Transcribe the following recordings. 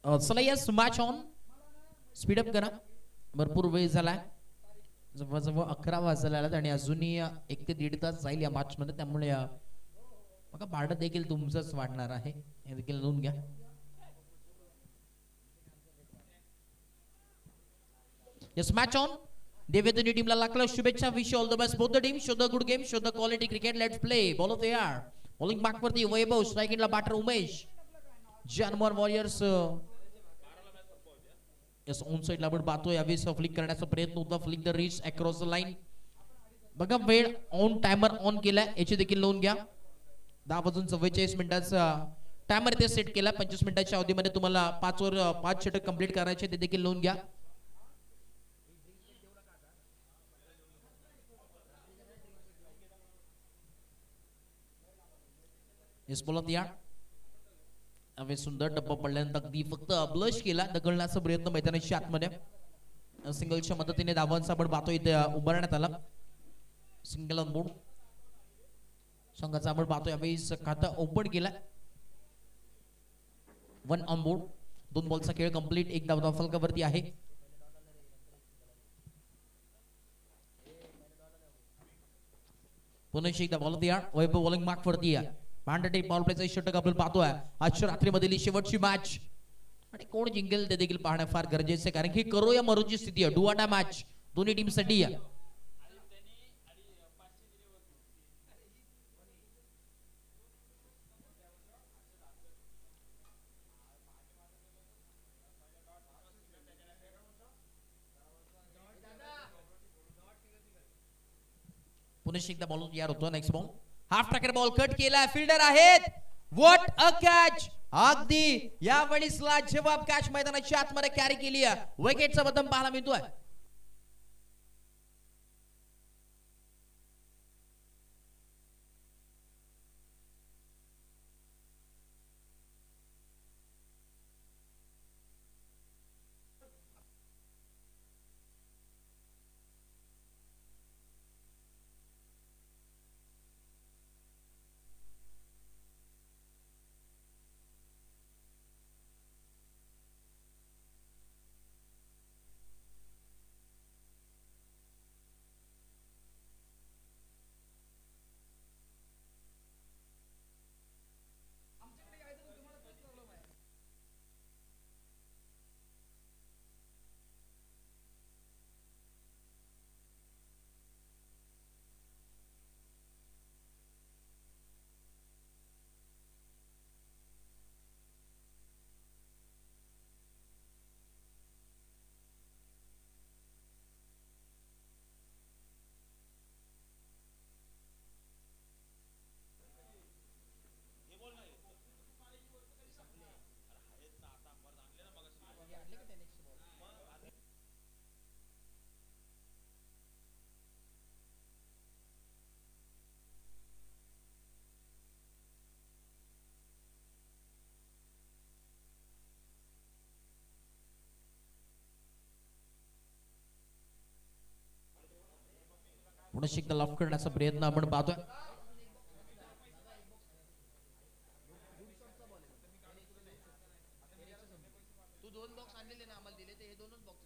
चला yes match on speed up करा भरपूर वेळ झालाय जवळजवळ 11 वाजले आलात आणि अजूनही 1 ते 1.5 तास जाईल या मॅच मध्ये त्यामुळे बघा भाडं देखील तुमचंच वाढणार आहे हे देखील नोंद घ्या यस मॅच ऑन देवेंद्र टीमला लाखला शुभेच्छा wish all the best both the team show the good game show the quality cricket let's play ball of the air bowling back वरती वैभव स्ट्राइकिंगला बॅटर उमेश जानवर वॉरियर्स यस ऑन साइडला आपण पाहतोय यावेळेस फ्लिक करण्याचा प्रयत्न होता flick the reach across the line बघा वेळ ऑन टायमर ऑन केलाय याची देखील नोंद घ्या 10 वाजून 44 मिनिटाचा टायमर इथे सेट केला 25 मिनिटाच्या अवधीमध्ये तुम्हाला 5 वर 5 षटक कंप्लीट करायचे ते देखील नोंद घ्या यस बोलत या अवे सुंदर डब्बा पडल्यानंतर अगदी फक्त ब्लश केला दगडण्याचा प्रयत्न मैदानाच्या आतमध्ये सिंगलच्या मदतीने धावांचा आपण पाहतो इथे उभारण्यात आला सिंगल ऑन बोर्ड संघाचा आपण पाहतो यावेळी खाता ओपन केला 1 ऑन बोर्ड 2 बॉलचा खेळ कंप्लीट 1 धाव फलकावरती आहे पुन्हा एकदा बॉल दिया वैभव बॉलिंग मार्क वरती आहे पांढरे बॉल प्लेचा षटक आपण पाहतोय आजच्या रात्रीमधील शेवटची मॅच आणि कोण जिंकेल ते देखील पाहणं फार गरजेचं आहे कारण की करो या मरोची स्थिती आहे डू ऑर डाय मॅच दोन्ही टीम साठी आहे पुन्हा एकदा बॉल यार होतो next ball half tracker ball cut केला फिल्डर आहेत व्हॉट अ कॅच अगदी या वेळीसला जवाब कॅच मैदानाच्या आतमध्ये कॅरी केली आहे विकेटचा बदम पाहायला मिळतोय पुन्हा एकदा लॉक करण्याचा प्रयत्न आपण पाहतोय तू 2 बॉक्स आणलेले ना आम्हाला दिले ते हे 2च बॉक्स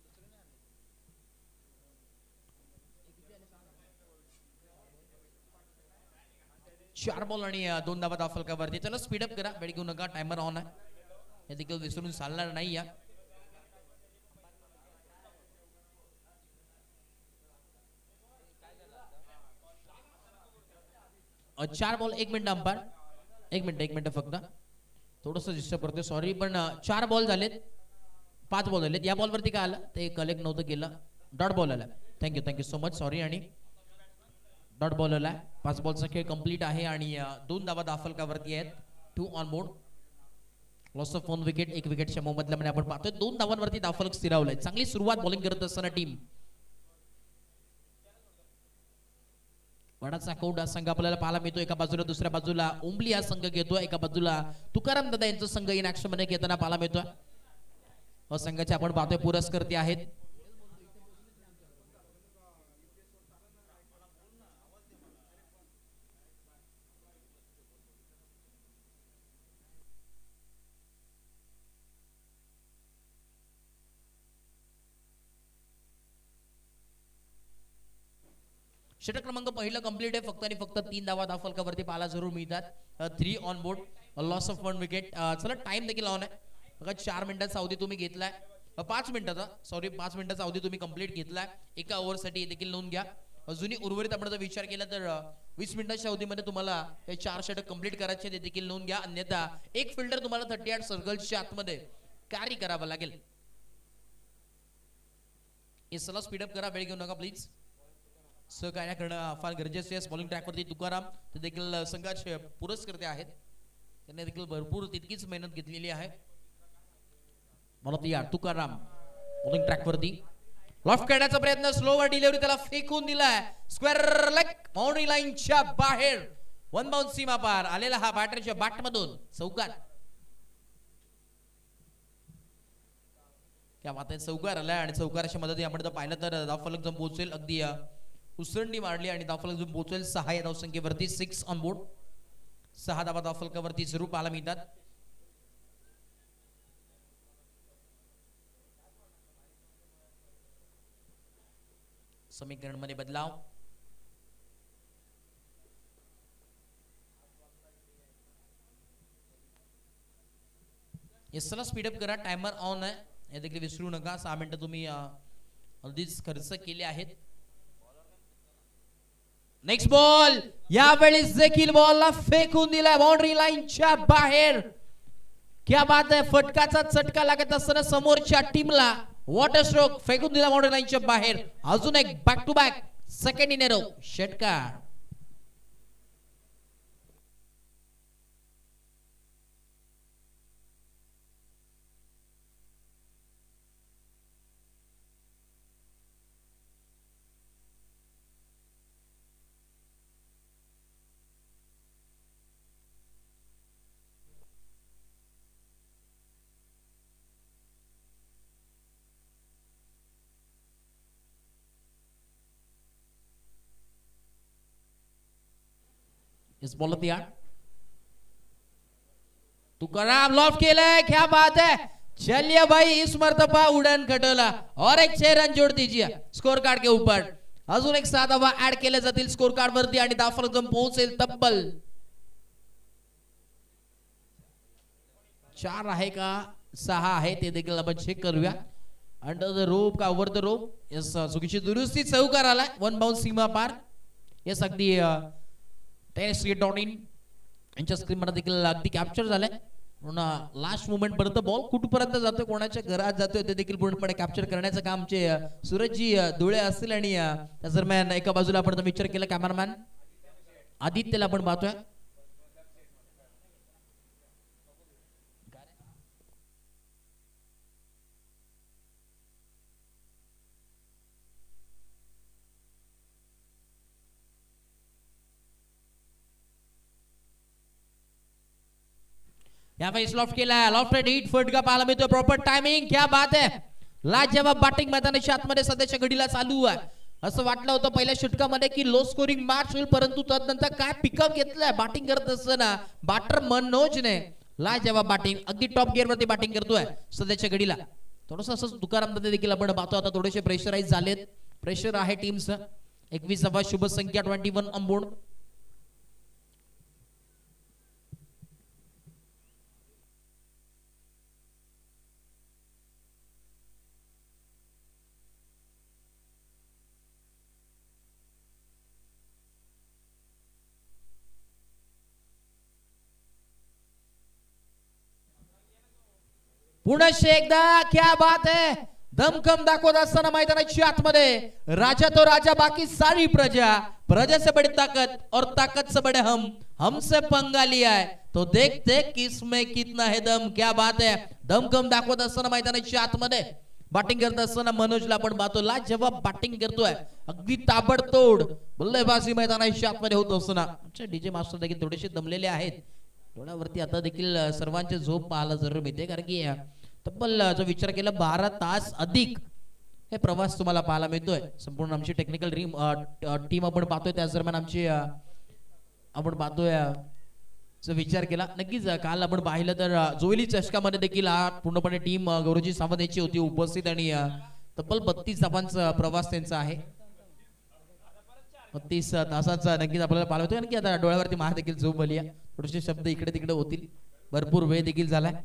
दुसरे नाही आणले चार बॉल आणि 2 धावा दाफलकावरती चला स्पीड अप करा वेळ घेऊ नका टायमर ऑन आहे हे देखील विसरून चालणार नाही या 4 बॉल 1 मिनिट अंपायर 1 मिनिट फक्त थोडस डिस्टर्ब करते सॉरी पण 4 बॉल झालेत 5 बॉल झालेत या बॉल वरती काय आलं ते कलेक्ट नव्हतं केलं डॉट बॉल आला थँक्यू सो मच सॉरी आणि डॉट बॉल आला 5 बॉलचा खेळ कंप्लीट आहे आणि 2 धावा दाफलकावरती आहेत 2 on board loss of 1 wicket 1 विकेटच्या मोबदल्यामध्ये आपण पाहतोय 2 धावांवरती दाफलक स्थिरावलाय चांगली सुरुवात बॉलिंग करत असताना टीम वडाचा कौड संघ आपल्याला पाहायला मिळतो एका बाजूला दुसऱ्या बाजूला उंबली हा संघ घेतो एका बाजूला तुकाराम दादा यांचा संघ इन ऍक्शन मध्ये घेताना पाहायला मिळतोय संघाचे आपण पाहतोय पुरस्कर्ते आहेत षटक क्रमांक पहिला कंप्लीट आहे. फक्त आणि फक्त 3 धावा धावफलकावरती पाहायला जरूर मिळतात. 3 on board, loss of 1 wicket. चला टाइम देखील ऑन आहे बघा. 4 मिनिटाचा अवधी तुम्ही घेतलाय. 5 मिनिटाचा अवधी तुम्ही कंप्लीट घेतलाय. एका ओव्हरसाठी देखील नोंद घ्या. अजूनही उर्वरित आपण जर विचार केला तर 20 मिनिटाच्या अवधीमध्ये तुम्हाला हे 4 षटक कंप्लीट करायचे ते देखील नोंद घ्या. अन्यथा एक फिल्डर तुम्हाला 38 सर्कल्सच्या आतमध्ये कॅरी करावं लागेल. सला स्पीडअप करा, वेळ घेऊ नका प्लीज. सहकार्य करणं फार गरजेचे आहे. बॉलिंग ट्रॅकवरती तुकाराम ते देखील संघाचे पुरस्कर्ते आहेत. त्यांनी देखील भरपूर तितकीच मेहनत घेतलेली आहे. मला तुकाराम बॉलिंग ट्रॅकवरती लॉफ्ट करण्याचा प्रयत्न, स्लोवर डिलिव्हरी, त्याला फेकून दिलाय स्क्वेअर लेग, बाउंड्री लाईनच्या बाहेर. 1 बाउंस सीमा पार आलेला हा बॅटरच्या बॅट मधून चौकार. क्या बात आहे, चौकार आलाय आणि चौकाराच्या मदतीने आपण पाहिलं तर धावफलक जम पोहोचेल. अगदी उसरंडी मारली आणि धावफलक जम पोहोचेल 6 या धावसंख्येवरती. 6 ऑन बोर्ड. 6 धावा धावफलकावरती जरूर पाहायला मिळतात. समीकरण मध्ये बदलाव. चला स्पीडअप करा, टायमर ऑन आहे हे देखील विसरू नका. 6 मिनिटं तुम्ही अगदीच खर्च केले आहेत. नेक्स्ट बॉल, यावेळेस देखील बॉलला फेकून दिलाय बाउंड्री लाईनच्या बाहेर. क्या बात आहे, फटकाचा चटका लागत असताना समोरच्या टीमला वॉटर स्ट्रोक फेकून दिला बाउंड्री लाईनच्या बाहेर. अजून एक back to back second in a row षटकार. इस बॉल दिया तुकाराम लॉफ्ट केले. क्या बात है, चलिए भाई इस मर्तबा उड़न खटोला और एक 6 रन जोड़ दीजिए स्कोर कार्ड के ऊपर. अजून एक 7 धावा ऍड केल्या जातील स्कोर कार्ड वरती आणि धावफलक जम पोहोचेल तब्बल 4 आहे का 6 आहे ते देखील आपण चेक करूया. अंडर द रोप का ओव्हर द रोप. यस, चुकीची दुरुस्ती, चौकार आलाय. 1 बाउंस सीमा पार. यस, अगदी टेनिस.in यांच्या स्क्रीन मध्ये देखील अगदी कॅप्चर झालाय. म्हणून लास्ट मोमेंट पर्यंत बॉल कुठपर्यंत जातोय, कोणाच्या घरात जातोय ते देखील पूर्णपणे कॅप्चर करण्याचं काम आमचे सूरजजी धुळे असतील. आणि त्या दरम्यान एका बाजूला आपण विचार केला कॅमेरामॅन आदित्यला आपण पाहतोय. यावेळेस लॉफ्ट केला, लॉफ्टेड हिट, फटका पाहायला मिळतोय. प्रॉपर टायमिंग, क्या बात आहे. लाजवाब बॅटिंग मैदानाच्या आतमध्ये सध्याच्या घडीला चालू आहे. असं वाटलं होतं पहिल्या षटकामध्ये की लो स्कोरिंग मॅच होईल, परंतु तदनंतर काय पिकअप घेतलंय बॅटिंग करत असताना बॅटर मनोजने. लाजवाब बॅटिंग, अगदी टॉप गिअर वरती बॅटिंग करतोय सध्याच्या घडीला. थोडंसं असं तुकाराम देखील आपण पाहतो आता थोडेसे प्रेशराइज झालेत. प्रेशर आहे टीमचं. 21वा शुभ संख्या 21 ऑन बोर्ड. पुन्हा एकदा, क्या बात है, दमखम दाखवत असताना मैदानाच्या आतमध्ये राजा तो राजा, बाकी सारी प्रजा, प्रजा से बड़ी ताकत और ताकत से बड़े हमसे पंगा लिया है तो देखते किसमें कितना है दम. क्या बात है, दमखम दाखवत असताना मैदानाच्या आतमध्ये बॅटिंग करत असताना मनोजला आपण पाहतो लाजवाब बॅटिंग करतोय. अगदी ताबडतोड बल्लेबाजी मैदानाच्या आतमध्ये होत असताना आमचे डीजे मास्टर देखील थोडेसे दमलेले आहेत. डोळ्यावरती आता देखील सर्वांचे झोप पाहायला जरूर मिळते, कारण की तब्बल जो विचार केला 12 तास अधिक हे प्रवास तुम्हाला पाहायला मिळतोय. संपूर्ण आमची टेक्निकल टीम आपण पाहतोय, त्याच दरम्यान आमची आपण पाहतोय जो विचार केला. नक्कीच काल आपण पाहिलं तर जोईली चषकामध्ये देखील पूर्णपणे टीम गौरवजी सावंत यांची होती उपस्थित आणि तब्बल 32 तासांचा प्रवास त्यांचा आहे. 30 तासाचा नक्कीच आपल्याला पाहायला होतो. आणखी आता डोळ्यावरती मार देखील झोप आली आहे. थोडेसे शब्द इकडे तिकडे होतील. भरपूर वेळ देखील झालाय.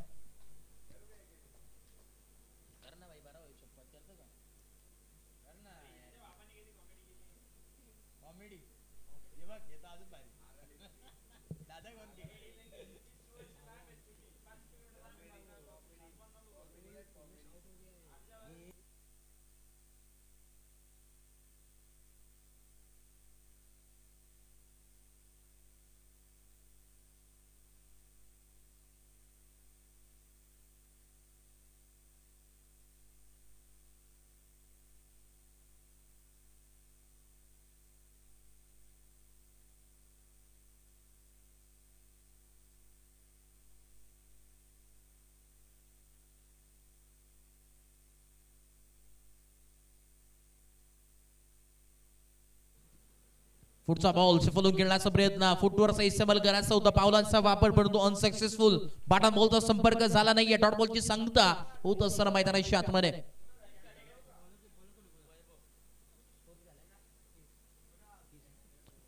पुढचा बॉल सफलून खेळण्याचा प्रयत्न, फुटवरचा इस्तेमाल करायचा होता, पावलांचा वापर परंतु अनसक्सेसफुल. बॉटम बॉलचा संपर्क झाला नाहीये. डॉट बॉलची सांगता होत असताना मैदानाच्या आतमध्ये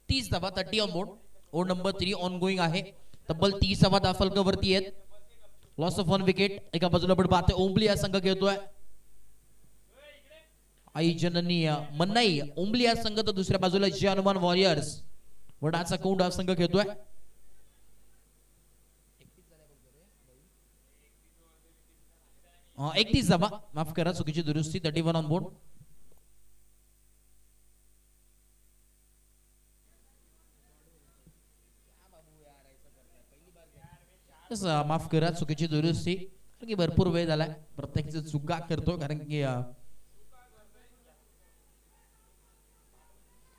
30 धावा 30 on board. Over number 3 on going आहे. तब्बल 30 धावा दाफलकावरती आहेत. Loss of 1 wicket. एका बाजूला पण पाहते ओंबली हा संघ खेळतोय. आई जननी मन्नाई ओंबली हा संघ, तर दुसऱ्या बाजूला जे हनुमान वॉरियर्स वडाचा कोंड हा संघ खेळतोय. हाँ 31 धावा, माफ करा चुकीची दुरुस्ती. 31 ऑन बोर्ड. माफ करा चुकीची दुरुस्ती. कारण की भरपूर वेळ झालाय. प्रत्येक चुका करतो कारण की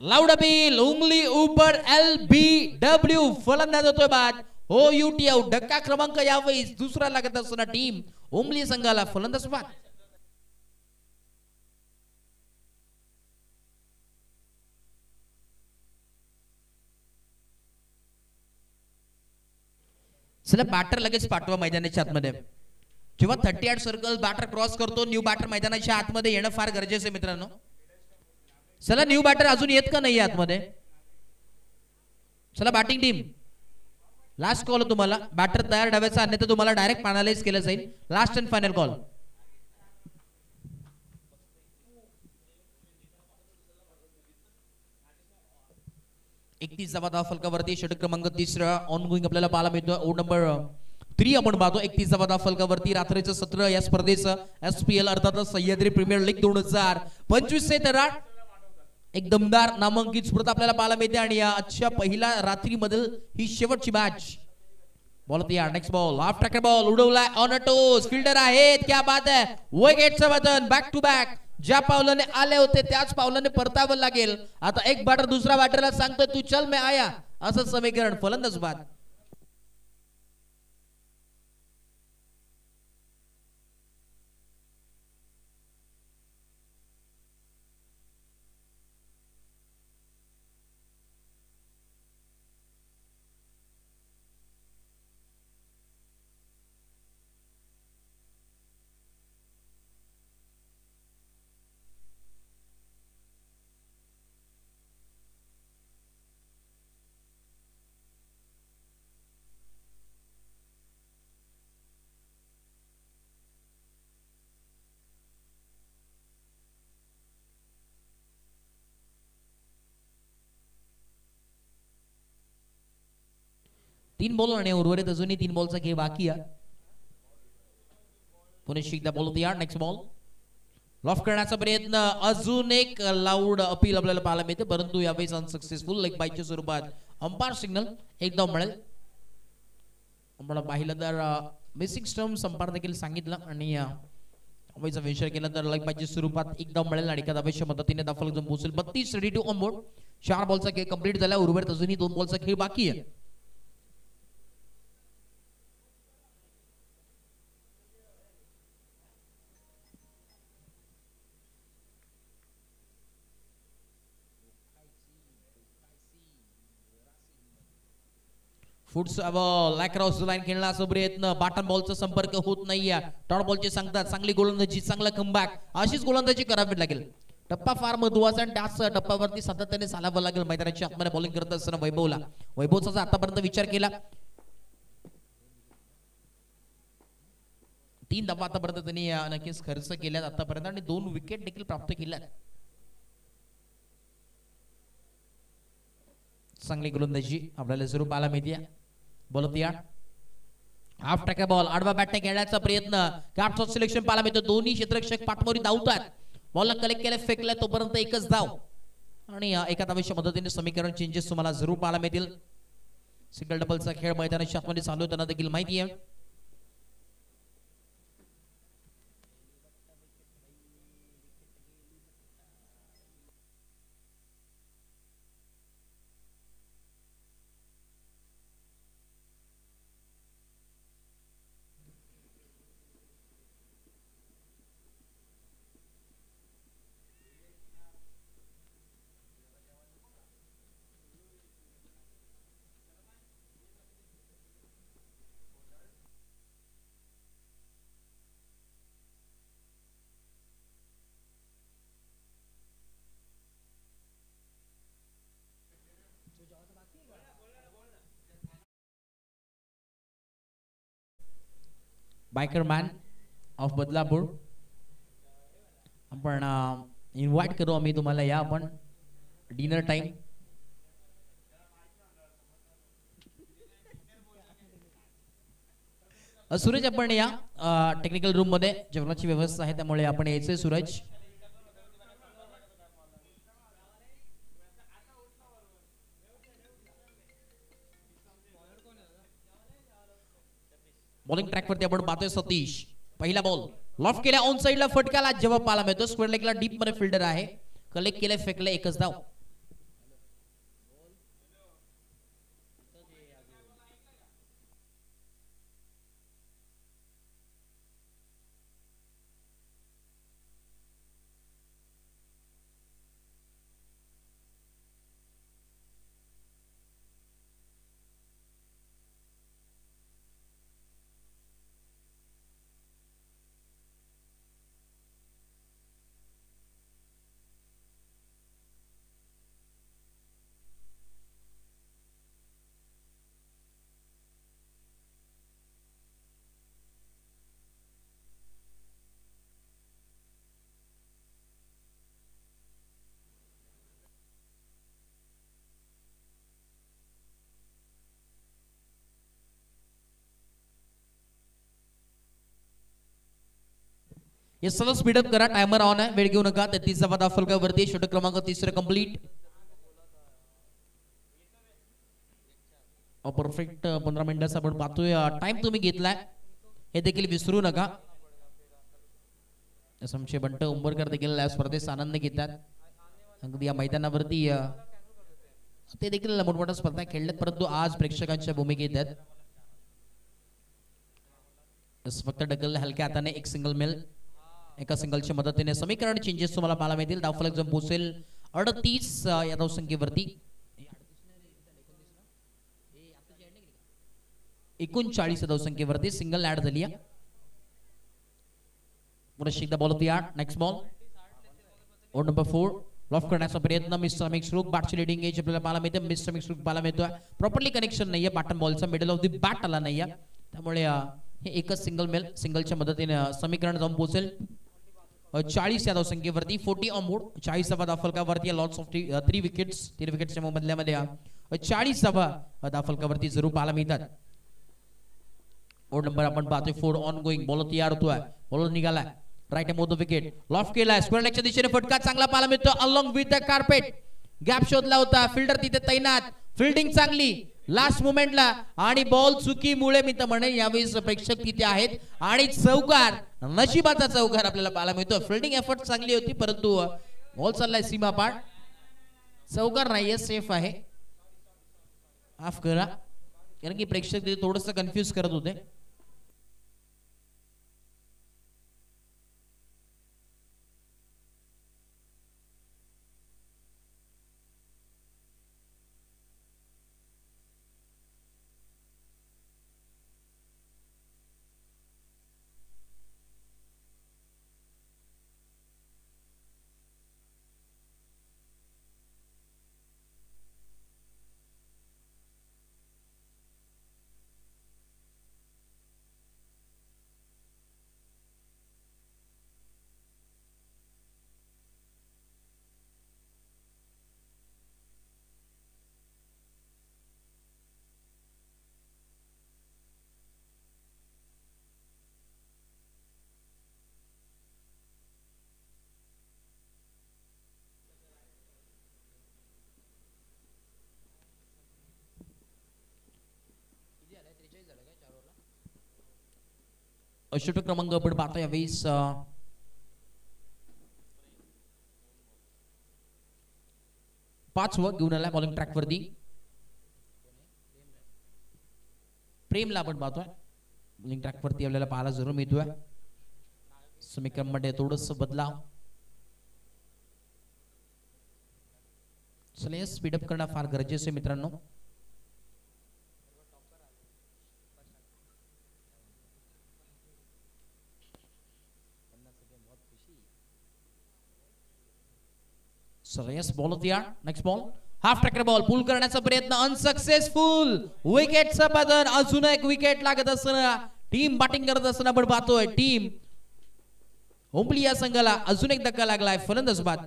लाउड अपील उंगली ऊपर LBW फलंदाज होतोय बाद. हो युटी आउट. धक्का क्रमांक यावेळी दुसरा लागत असताना टीम उंगली संघाला फलंदाज बाद. चला बॅटर लगेच पाठवा मैदानाच्या आतमध्ये. जेव्हा 38 सर्कल बॅटर क्रॉस करतो, न्यू बॅटर मैदानाच्या आतमध्ये येणं फार गरजेचं आहे मित्रांनो. चला न्यू बॅटर अजून येत का नाही आतमध्ये. चला बॅटिंग टीम लास्ट कॉल तुम्हाला. बॅटर तयार डाव्याचा, अन्यथा तुम्हाला डायरेक्ट पॅनलाइज केलं जाईल. Last and final call. एकतीस धावा फलकावरती. षटक क्रमांक 3 ऑन गोईंग आपल्याला पाहायला मिळतोय. ओव्हर नंबर 3 आपण पाहतो. 31 धावा फलकावरती. रात्रीचं सत्र या स्पर्धेचं SPL अर्थात सह्याद्री प्रीमियर लीग 2025 तरार एक दमदार नामांकित स्पर्धा आपल्याला पाहायला मिळते. आणि या आजच्या पहिल्या रात्रीमधील ही शेवटची मॅच. बॉल तयार. Next ball half tracker ball उडवलाय ऑन अ टोस. फिल्डर आहेत. क्या बात है. विकेटचं बटन बॅक टू बॅक. ज्या पावलाने आले होते त्याच पावलाने परतावं लागेल. आता एक बॅटर दुसऱ्या बॅटरला सांगतोय तू चल मैं आया, असं समीकरण. फलंदाज बाद. तीन बॉल आणि उर्वरित अजूनही 3 बॉलचा खेळ बाकी आहे. पुणे एकदा बॉल तयार. नेक्स्ट बॉल लॉफ करण्याचा प्रयत्न. अजून एक लाऊड अपील आपल्याला पाहायला मिळते, परंतु यावेळी अनसक्सेसफुल. लेग बायच्या स्वरूपात अंपायर सिग्नल एकदा मिळेल. आपण पाहिलं तर बेसिक स्टम्प अंपायर देखील सांगितलं आणि यावेळीचा विचार केला तर लेग बायच्या स्वरूपात एकदा मिळेल आणि एका धावेच्या मदतीने दाफल जम पोहोचेल. 32 रेडी टू ऑन बोर्ड. 4 बॉलचा खेळ कंप्लीट झाला. उर्वरित अजूनही 2 बॉलचा खेळ बाकी आहे. फुटचा बॉल लॅक्रॉस लाईन खेळण्याचा प्रयत्न. बॉटम बॉलचा संपर्क होत नाहीये. टॉप बॉलचे सांगतात चांगली गोलंदाजी, चांगला कमबॅक. अशीच गोलंदाजी करावी लागेल. टप्पा फार महत्वाचा आणि त्याच टप्प्यावरती सातत्याने चालावं लागेल. मैदानाची आतमध्ये बॉलिंग करत असताना वैभवचा जर आतापर्यंत विचार केला 3 धावा आतापर्यंत त्यांनी नक्कीच खर्च केल्यात आतापर्यंत आणि 2 विकेट देखील प्राप्त केल्यात. चांगली गोलंदाजी आपल्याला जरूर पाहायला मिळते. बोलत हाफ टॅक बॉल आडवा बॅटने खेळण्याचा प्रयत्न कॅप्टन सिलेक्शन पाहायला मिळतो. दोन्ही क्षेत्ररक्षक पाठमोरी धावतात. बॉलला कलेक्ट केला फेकला तोपर्यंत एकच धाव आणि एका धावेच्या मदतीने समीकरण चेंजेस तुम्हाला जरूर पाहायला मिळतील. सिंगल डबलचा खेळ मैदानाच्या आतमध्ये चालू होताना देखील माहिती आहे. बायकर मॅन ऑफ बदलापूर आपण इन्व्हाइट करू आम्ही तुम्हाला. या आपण डिनर टाइम सूरज आपण या टेक्निकल रूम मध्ये जेवणाची व्यवस्था आहे त्यामुळे आपण यायचंय सूरज. बॉलिंग ट्रॅक वरती आपण पाहतोय सतीश. पहिला बॉल लॉफ्ट केला ऑन साइडला फटकाला जेव्हा पाहायला मिळतो. स्क्वेअर लेगला डीप मध्ये फिल्डर आहे. कलेक्ट केले फेकले एकच धाव. हे सर्व स्पीडअप करा. टायमर ऑन आहे. वेळ घेऊ नका. 33 धावा फलकावरती षटक क्रमांक 3 कंप्लीट. परफेक्ट 15 मिनिटाचा आपण पाहतोय टाइम तुम्ही घेतलाय हे देखील विसरू नका. समशे बंट उंबरकर देखील या स्पर्धेचा आनंद घेतात. अगदी या मैदानावरती ते देखील मोठमोठ्या स्पर्धा खेळल्यात परंतु आज प्रेक्षकांच्या भूमिकेत आहेत. फक्त डकल हलक्या हाताने एक सिंगल मेल एका सिंगलच्या मदतीने समीकरण चेंजेस तुम्हाला पाहायला मिळतील. धावफलक जम पोहोचेल 38 या धावसंख्येवरती. 39 धावसंख्येवरती सिंगल ऍड झाली आहे. पुन्हा एकदा बॉल होती. Next ball over number 4 loft करण्याचा प्रयत्न. मिस्टर मिक्सरूक बॅटची लिडिंग एज आपल्याला पाहायला मिळते. मिस्टर मिक्सरूक पाहायला मिळतोय. प्रॉपर्ली कनेक्शन नाहीये. बॅटन बॉलचा मिडल ऑफ द बॅट आला नाहीये त्यामुळे हे एकच सिंगल मेल सिंगलच्या मदतीने समीकरण जाऊन पोहोचेल 40 या धावसंख्येवरती. 40 ऑन बोर्ड. 40 धावा धावफलकावरती. लॉट्स ऑफ 3 विकेट्स 3 विकेट्सच्या मधल्यामध्ये 40 धावा धावफलकावरती जरूर पाहायला मिळतात. ओव्हर नंबर आपण पाहतोय 4 ऑन गोइंग. बॉल तयार होतोय. बॉल निघालाय राईट मोद विकेट. लॉफ्ट केलाय. स्क्वेअर लेगच्या दिशेने फटका चांगला पाहायला मिळतो. Along with the carpet gap शोधला होता. फिल्डर तिथे तैनात. फिल्डिंग चांगली लास्ट मोमेंटला आणि बॉल चुकीमुळे मी तर म्हणेन यावेळी प्रेक्षक तिथे आहेत आणि चौकार नशिबाचा चौकार आपल्याला पाहायला मिळतो. फिल्डिंग एफर्ट चांगली होती परंतु बॉल चाललाय सीमा पार. चौकार नाहीये सेफ आहे. माफ करा कारण की प्रेक्षक तिथे थोडस कन्फ्युज करत होते. षटक क्रमांक आपण पाहतो यावेळेस पाचवं घेऊन आला बॉलिंग ट्रॅक वरती प्रेमला आपण पाहतोय बॉलिंग ट्रॅक वरती आपल्याला पाहायला जरूर मिळतोय समीकरण मध्ये थोडस बदलाव चला स्पीडअप करणं फार गरजेचं आहे मित्रांनो चला यस बॉल होती यार next ball half tracker ball pull करण्याचा प्रयत्न अनसक्सेसफुल विकेटचा पतन अजून एक विकेट लागत असताना टीम बॅटिंग करत असताना आपण पाहतोय टीम ओंबली या संघाला अजून एक धक्का लागलाय फलंदाज बाद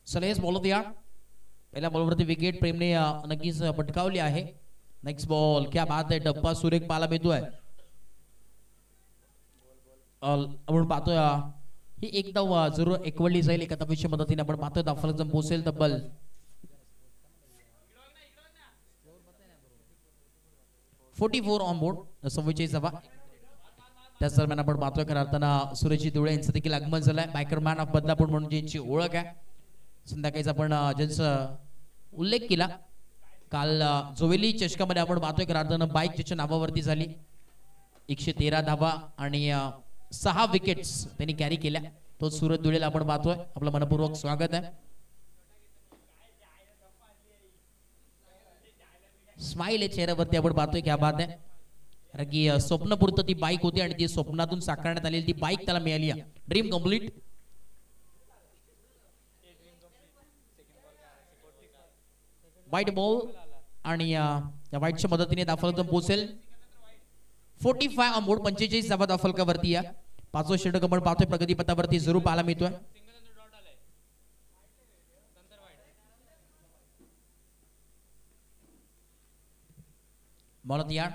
सलेस बॉल दिया पहिल्या बॉलवरती विकेट प्रेमने नक्कीच पटकावली आहे नेक्स्ट बॉल क्या बात आहे डप्पा सुरेख पाला मिळतोय आपण पाहतोय ही एकदा जरूर एकवडली जाईल एका धावेच्या मदतीने आपण पाहतोय धावफलक पोहोचेल तब्बल 44 ऑन बोर्ड 44 धावा त्याच दरम्यान आपण पाहतोय खऱ्या अर्थानं सुरेशजी धुळे यांचं देखील आगमन झालंय बायकर मॅन ऑफ बदलापूर म्हणून ज्यांची ओळख आहे संध्याकाळीच आपण ज्यांचा उल्लेख केला काल जोवेली चषकामध्ये आपण पाहतोय खऱ्या अर्थानं बाईक ज्याच्या नावावरती झाली 113 धावा आणि 6 विकेट्स त्यांनी कॅरी केल्या तो सूरज धुळेला आपण पाहतोय आपलं मनपूर्वक स्वागत आहे स्माइल आहे चेहऱ्यावरती आपण पाहतोय क्या बात आहे कारण की स्वप्नपुरतं ती बाईक होती आणि ती स्वप्नातून साकारण्यात आलेली ती बाईक त्याला मिळाली आहे ड्रीम कम्प्लीट वाईट बॉल आणि या वाईटच्या मदतीने धावफलक पोहोचेल 45 ऑन बोर्ड 45 धावा धावफलकावरती या पाचवा षटक आपण पाहतोय प्रगती पथावरती जरूर पाहायला मिळतोय बॉल या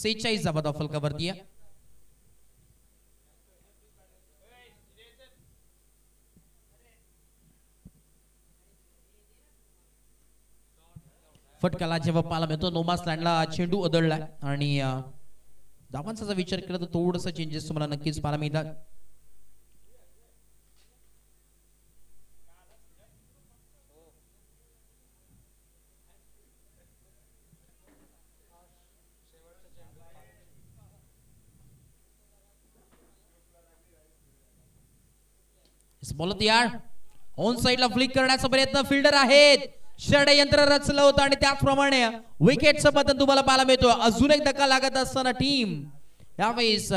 46 धावा धावफलकावरती या फटकाला जेव्हा पाहायला मिळतो नोमा स्लँडला चेंडू अदळला आणि धावांचा विचार केला तर थोडंसं चेंजेस तुम्हाला नक्कीच पाहायला मिळतात बॉल यार ऑन साइडला फ्लिक करण्याचा प्रयत्न फिल्डर आहेत षडयंत्र रचलं होतं आणि त्याचप्रमाणे विकेटचं पतन तुम्हाला पाहायला मिळतो अजून एक धक्का लागत असताना टीम यावेळेस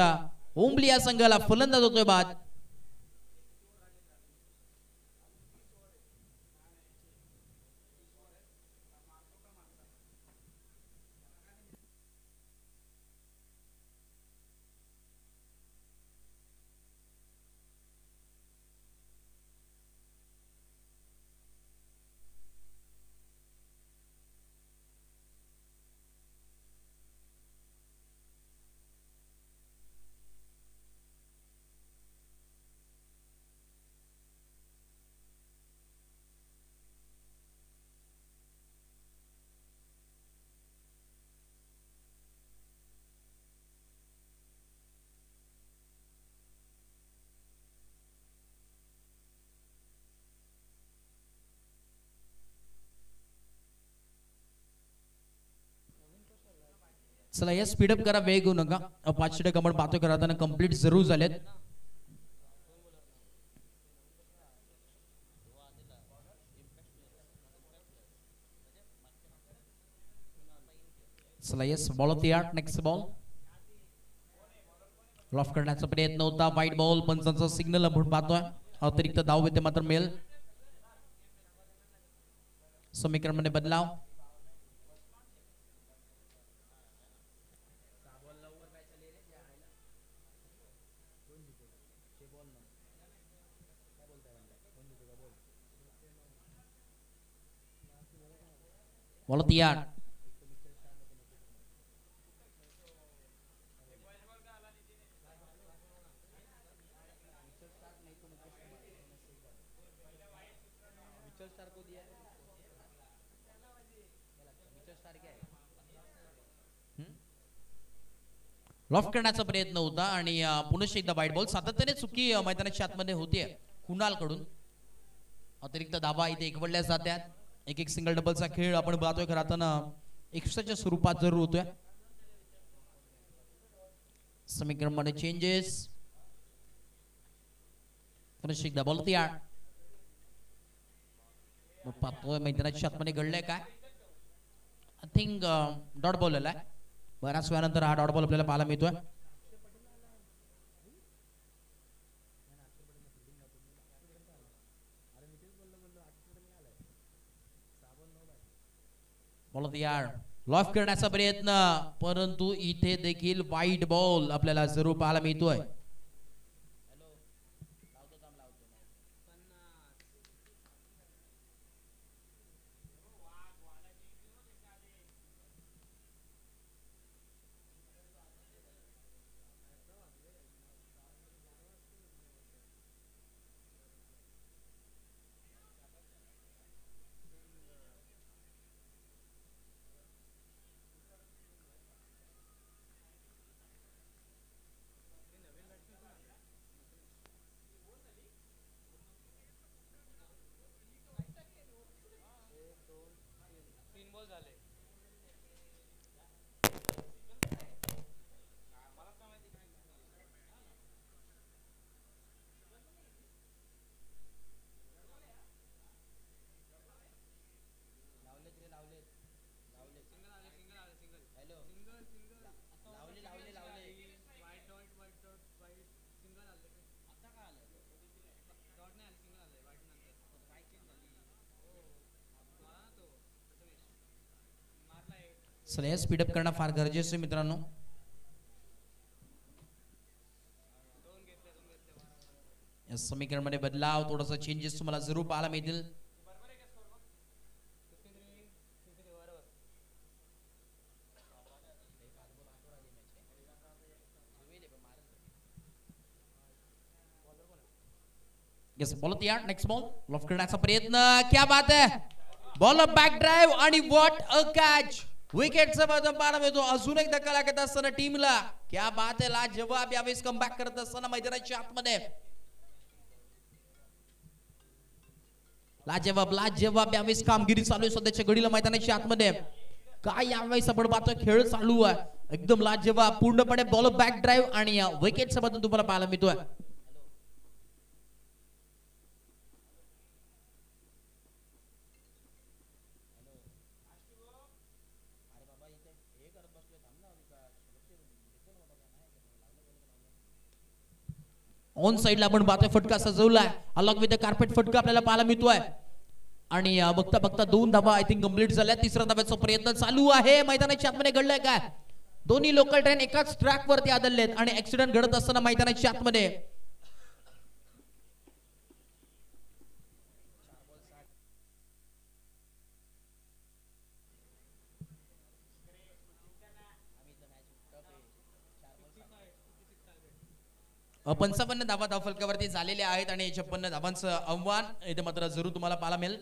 ओंबली या संघाला फलंदाज होतोय बाद चला या स्पीडअप करा वेळ घेऊ नका 5 षटक आपण पाहतोय खरं आता कंप्लीट जरूर झालेत चला yes ball of the art next ball loft करण्याचा प्रयत्न होता वाईट बॉल पंचांचा सिग्नल आपण पाहतोय अतिरिक्त धाव येते मात्र मिळेल समीकरणमध्ये बदलाव. बोला तैयार. लॉफ्ट करण्याचा प्रयत्न होता आणि पुनश्च एकदा वाईट बॉल. सातत्याने चुकी मैदानाच्या आतमध्ये होते कुणाल कडून. अतिरिक्त धावा इथे एकवडल्या जातात. एक एक सिंगल डबलचा खेळ आपण पाहतोय खरं आता एक्स्ट्राच्या स्वरूपात जरूर होतोय. समीकरणमध्ये चेंजेस. पुनश्च एकदा बॉल तयार. पाहतोय मैदानाच्या आतमध्ये घडलंय काय. आय थिंक डॉट बॉल आलाय. बऱ्याच वेळानंतर हा डॉट बॉल आपल्याला पाहायला मिळतोय. बॉल तयार. लॉफ करण्याचा प्रयत्न परंतु इथे देखील वाईट बॉल आपल्याला जरूर पाहायला मिळतोय. चला स्पीडअप करणं फार गरजेचं आहे मित्रांनो. या समीकरणमध्ये बदलाव थोडासा चेंजेस तुम्हाला जरूर पाहायला मिळतील. यस बॉल तयार. Next ball. लॉफ्ट करण्याचा प्रयत्न. क्या बात है. बॉल बॅक ड्राइव्ह आणि व्हॉट अ कॅच. विकेटचा बदल पाहायला मिळतो. अजून एक धक्का लागत असताना टीमला. क्या बात है. लाजवाब यावेळेस कमबॅक करत असताना मैदानाच्या आतमध्ये. लाजवाब यावेळेस कामगिरी चालू आहे सध्याच्या घडीला मैदानाच्या आतमध्ये. काय यावेळेस आपण पाहतोय खेळ चालू आहे एकदम लाजवाब. पूर्णपणे बॉल बॅक ड्राइव्ह आणि विकेटचा बदल तुम्हाला पाहायला मिळतोय. ऑन साइडला आपण पाहतोय फटका सजवलाय. अलॉंग विथ द कार्पेट फटका आपल्याला पाहायला मिळतोय. आणि बघता बघता 2 धावा आय थिंक कंप्लीट झाल्या. तिसरा धाव्याचा प्रयत्न चालू आहे. मैदानाच्या आतमध्ये घडलंय काय. दोन्ही लोकल ट्रेन एकाच ट्रॅक वरती आदळलेत आणि ऍक्सिडेंट घडत असताना मैदानाच्या आतमध्ये. पंचावन्न धावा धावफलकावरती झालेले आहेत आणि 56 धावांचं आव्हान इथे मात्र जरूर तुम्हाला पाहायला मिळेल.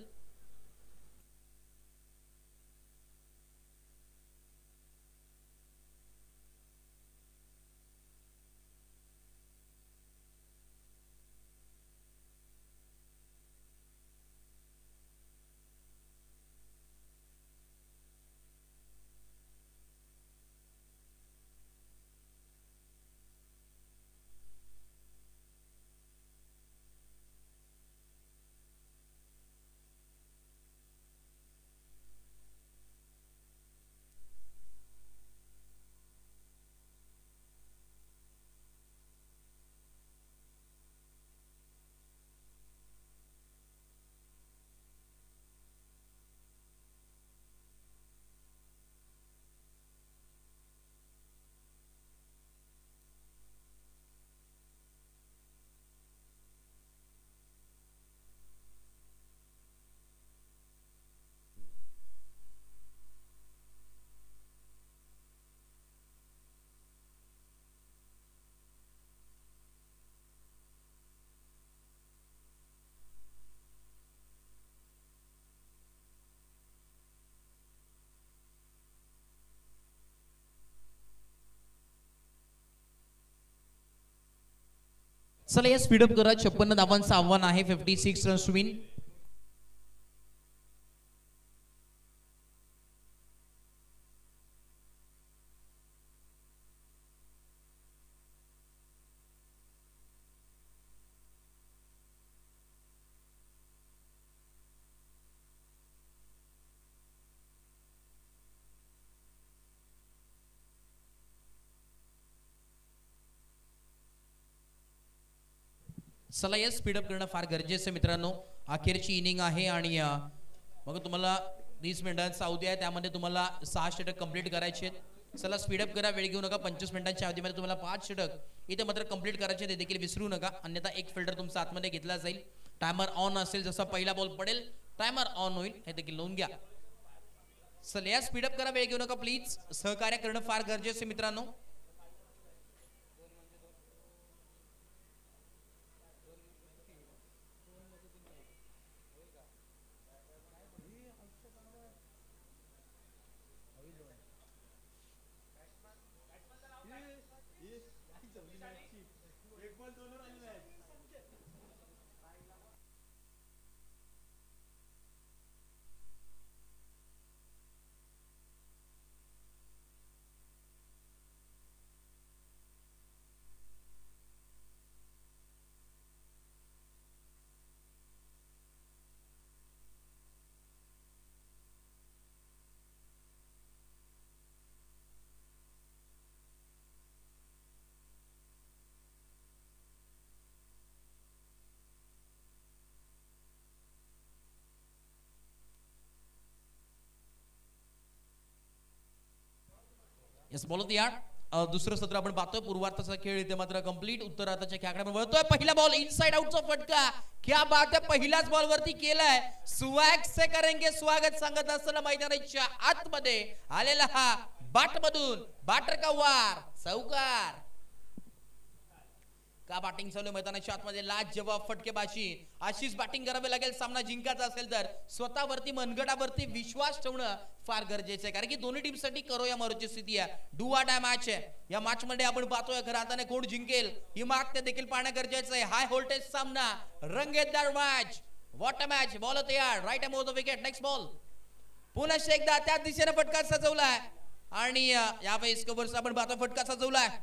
चला या स्पीडअप करा. 56 धावांचं आव्हान आहे. 56 रन्स टू विन. चला या स्पीडअप करणं फार गरजेचं आहे मित्रांनो. अखेरची इनिंग आहे आणि मग तुम्हाला 30 मिनिटांचा अवधी आहे. त्यामध्ये तुम्हाला 6 षटक कंप्लीट करायचे आहेत. चला स्पीडअप करा. वेळ घेऊ नका. 25 मिनिटांच्या अवधीमध्ये तुम्हाला 5 षटक इथे मात्र कंप्लीट करायचे ते देखील विसरू नका. अन्यथा एक फिल्डर तुमचा आतमध्ये घेतला जाईल. टायमर ऑन असेल. जसा पहिला बॉल पडेल टायमर ऑन होईल. हे देखील नोंद घ्या. चला या स्पीडअप करा. वेळ घेऊ नका प्लीज. सहकार्य करणं फार गरजेचं आहे मित्रांनो. Yes ball of the yard. दुसरं सत्र आपण पाहतोय. पूर्वार्धाचा खेळ इथे मात्र कंप्लीट. उत्तरार्धाच्या खेळाकडे वळतोय. पहिला बॉल इनसाइड आउटचा फटका. क्या बात आहे. पहिल्याच बॉल वरती केलाय. स्वॅग से करेंगे स्वागत सांगत असताना मैदानाच्या आतमध्ये आलेला हा बाट मधून बाटर का वार चौकार. का बॅटिंग चालू आहे मैदानाच्या आतमध्ये. लाजवाब फटकेबाजी. अशीच बॅटिंग करावी लागेल सामना जिंकायचा असेल तर. स्वतःवरती मनगटावरती विश्वास ठेवणं फार गरजेचं आहे. कारण की दोन्ही टीमसाठी करो या मारूची स्थिती आहे. डू ऑर डाय मॅच आहे. या मॅच मध्ये आपण पाहतोय खरं हाताने कोण जिंकेल ही माग ते देखील पाहणं गरजेचं आहे. हाय व्होल्टेज सामना. रंगतदार match. What a match. Ball तयार. राईट अमोर द विकेट. Next ball. पुन्हा एकदा त्या दिशेने फटका सजवलाय आणि यावेळेस कव्हर्स आपण पाहतोय फटका सजवलाय.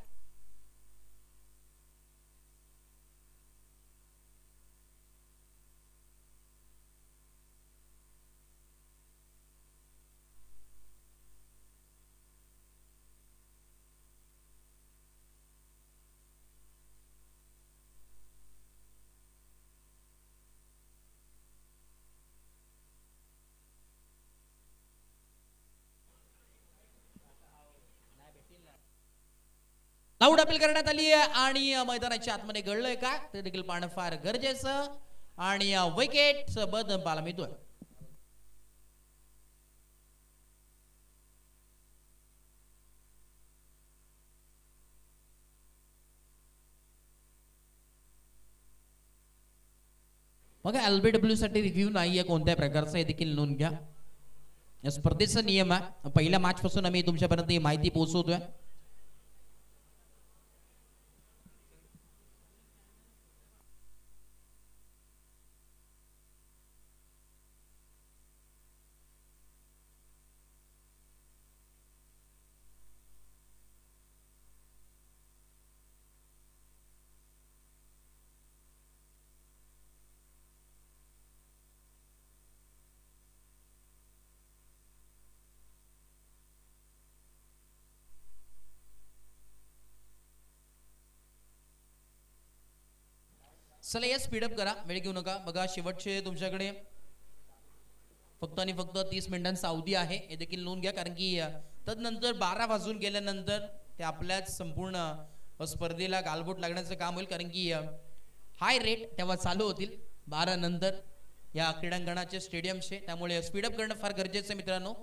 आऊट अपील करण्यात आली आहे आणि मैदानाच्या आतमध्ये घडलंय का ते देखील पाहणं फार गरजेचं. आणि विकेट बद पाहायला मिळतोय. बघा एलबीडब्ल्यू साठी रिव्ह्यू नाहीये कोणत्या प्रकारचा हे देखील नोंद घ्या. या स्पर्धेचा नियम आहे. पहिल्या मॅच पासून आम्ही तुमच्यापर्यंत ही माहिती पोहोचवतोय. चला या स्पीडअप करा. वेळ घेऊ नका. बघा शेवटचे तुमच्याकडे फक्त आणि फक्त 30 मिनिटांचा अवधी आहे. हे देखील नोंद घ्या. कारण की तदनंतर 12 वाजून गेल्यानंतर ते आपल्याच संपूर्ण स्पर्धेला गालबोट लागण्याचं काम होईल. कारण की हाय रेट तेव्हा चालू होतील 12 नंतर या क्रीडांगणाचे स्टेडियमचे. त्यामुळे स्पीडअप करणं फार गरजेचं आहे मित्रांनो.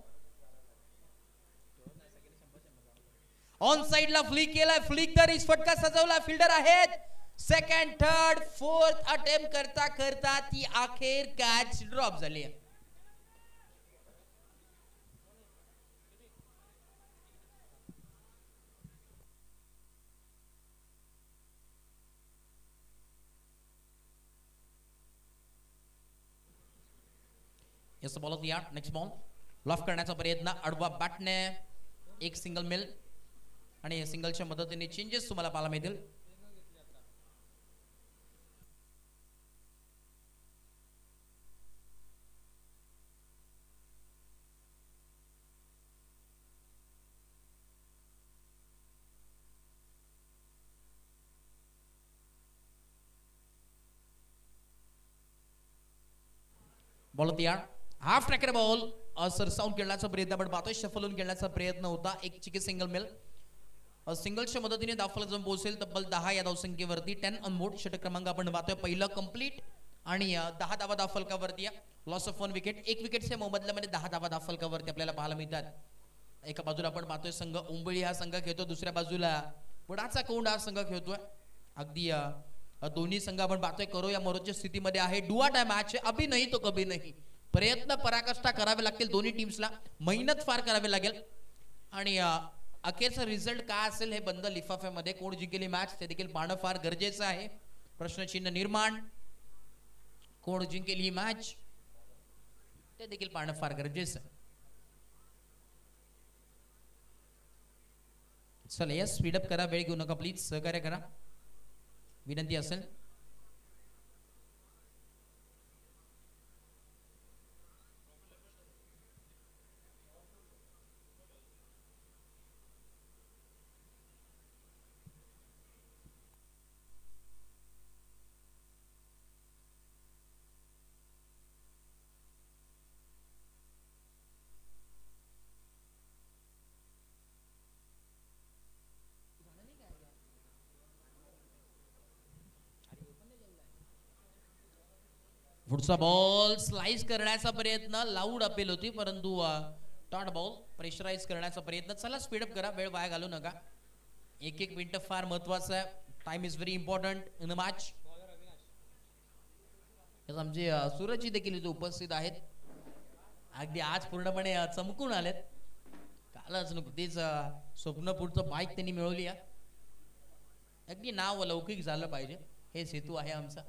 ऑन साइडला फ्लिक केलाय. फ्लिक तर फटका सजवला. फिल्डर आहेत. सेकंड थर्ड फोर्थ अटेम्प्ट करता करता ती अखेर कॅच ड्रॉप झाली. याचा बॉल या नेक्स्ट बॉल लॉफ करण्याचा प्रयत्न आडवा बॅटने एक सिंगल मिल आणि सिंगलच्या मदतीने चेंजेस तुम्हाला पाहायला मिळतील. बॉल तयार हाफ ट्रॅकर बॉल सरसावून खेळण्याचा प्रयत्न आपण पाहतोय. शफलून खेळण्याचा प्रयत्न होता. एक चिकी सिंगल मिल सिंगलच्या मदतीने धावफलक जाऊन पोहोचेल तब्बल 10 या धावसंख्येवरती. 10 ऑन बोर्ड. षटक क्रमांक आपण पाहतोय पहिलं कंप्लीट आणि 10 धावा धावफलकावरती. Loss of 1 wicket. एक विकेटच्या मोबदल्यामध्ये 10 धावा धावफलकावरती आपल्याला पाहायला मिळतात. एका बाजूला आपण पाहतोय संघ उंबळी हा संघ खेळतो, दुसऱ्या बाजूला पुढाचा कोंड हा संघ खेळतोय. अगदी दोन्ही संघ आपण पाहतोय करो या मरोच्या स्थितीमध्ये आहे. डुआ टाइम मॅच आहे. अभी नाही तो कभी नाही. प्रयत्न पराकाष्ठा करावे लागतील दोन्ही टीम्सला. मेहनत फार करावी लागेल आणि अखेरचा रिझल्ट काय असेल हे बंद लिफाफ्यामध्ये. कोण जिंकेल ही मॅच ते देखील पाहणं फार गरजेचं आहे. प्रश्नचिन्ह निर्माण. कोण जिंकेल ही मॅच ते देखील पाहणं फार गरजेचं आहे. चला या स्पीडअप करा, वेळ घेऊ नका प्लीज, सहकार्य करा विनंती असेल. पुढचा बॉल स्लाइस करण्याचा प्रयत्न. लाऊड अपील होती परंतु डॉट बॉल. प्रेशराइज करण्याचा प्रयत्न. चला स्पीडअप करा, वेळ वाया घालू नका. एक एक मिनिट फार महत्वाचं आहे. Time is very important in a match. आमचे सूरजजी देखील इथे उपस्थित आहेत. अगदी आज पूर्णपणे चमकून आलेत. कालच नुकतीच स्वप्नपूरचं बाईक त्यांनी मिळवली आहे. अगदी नाव लौकिक झालं पाहिजे हेच हेतू आहे आमचा.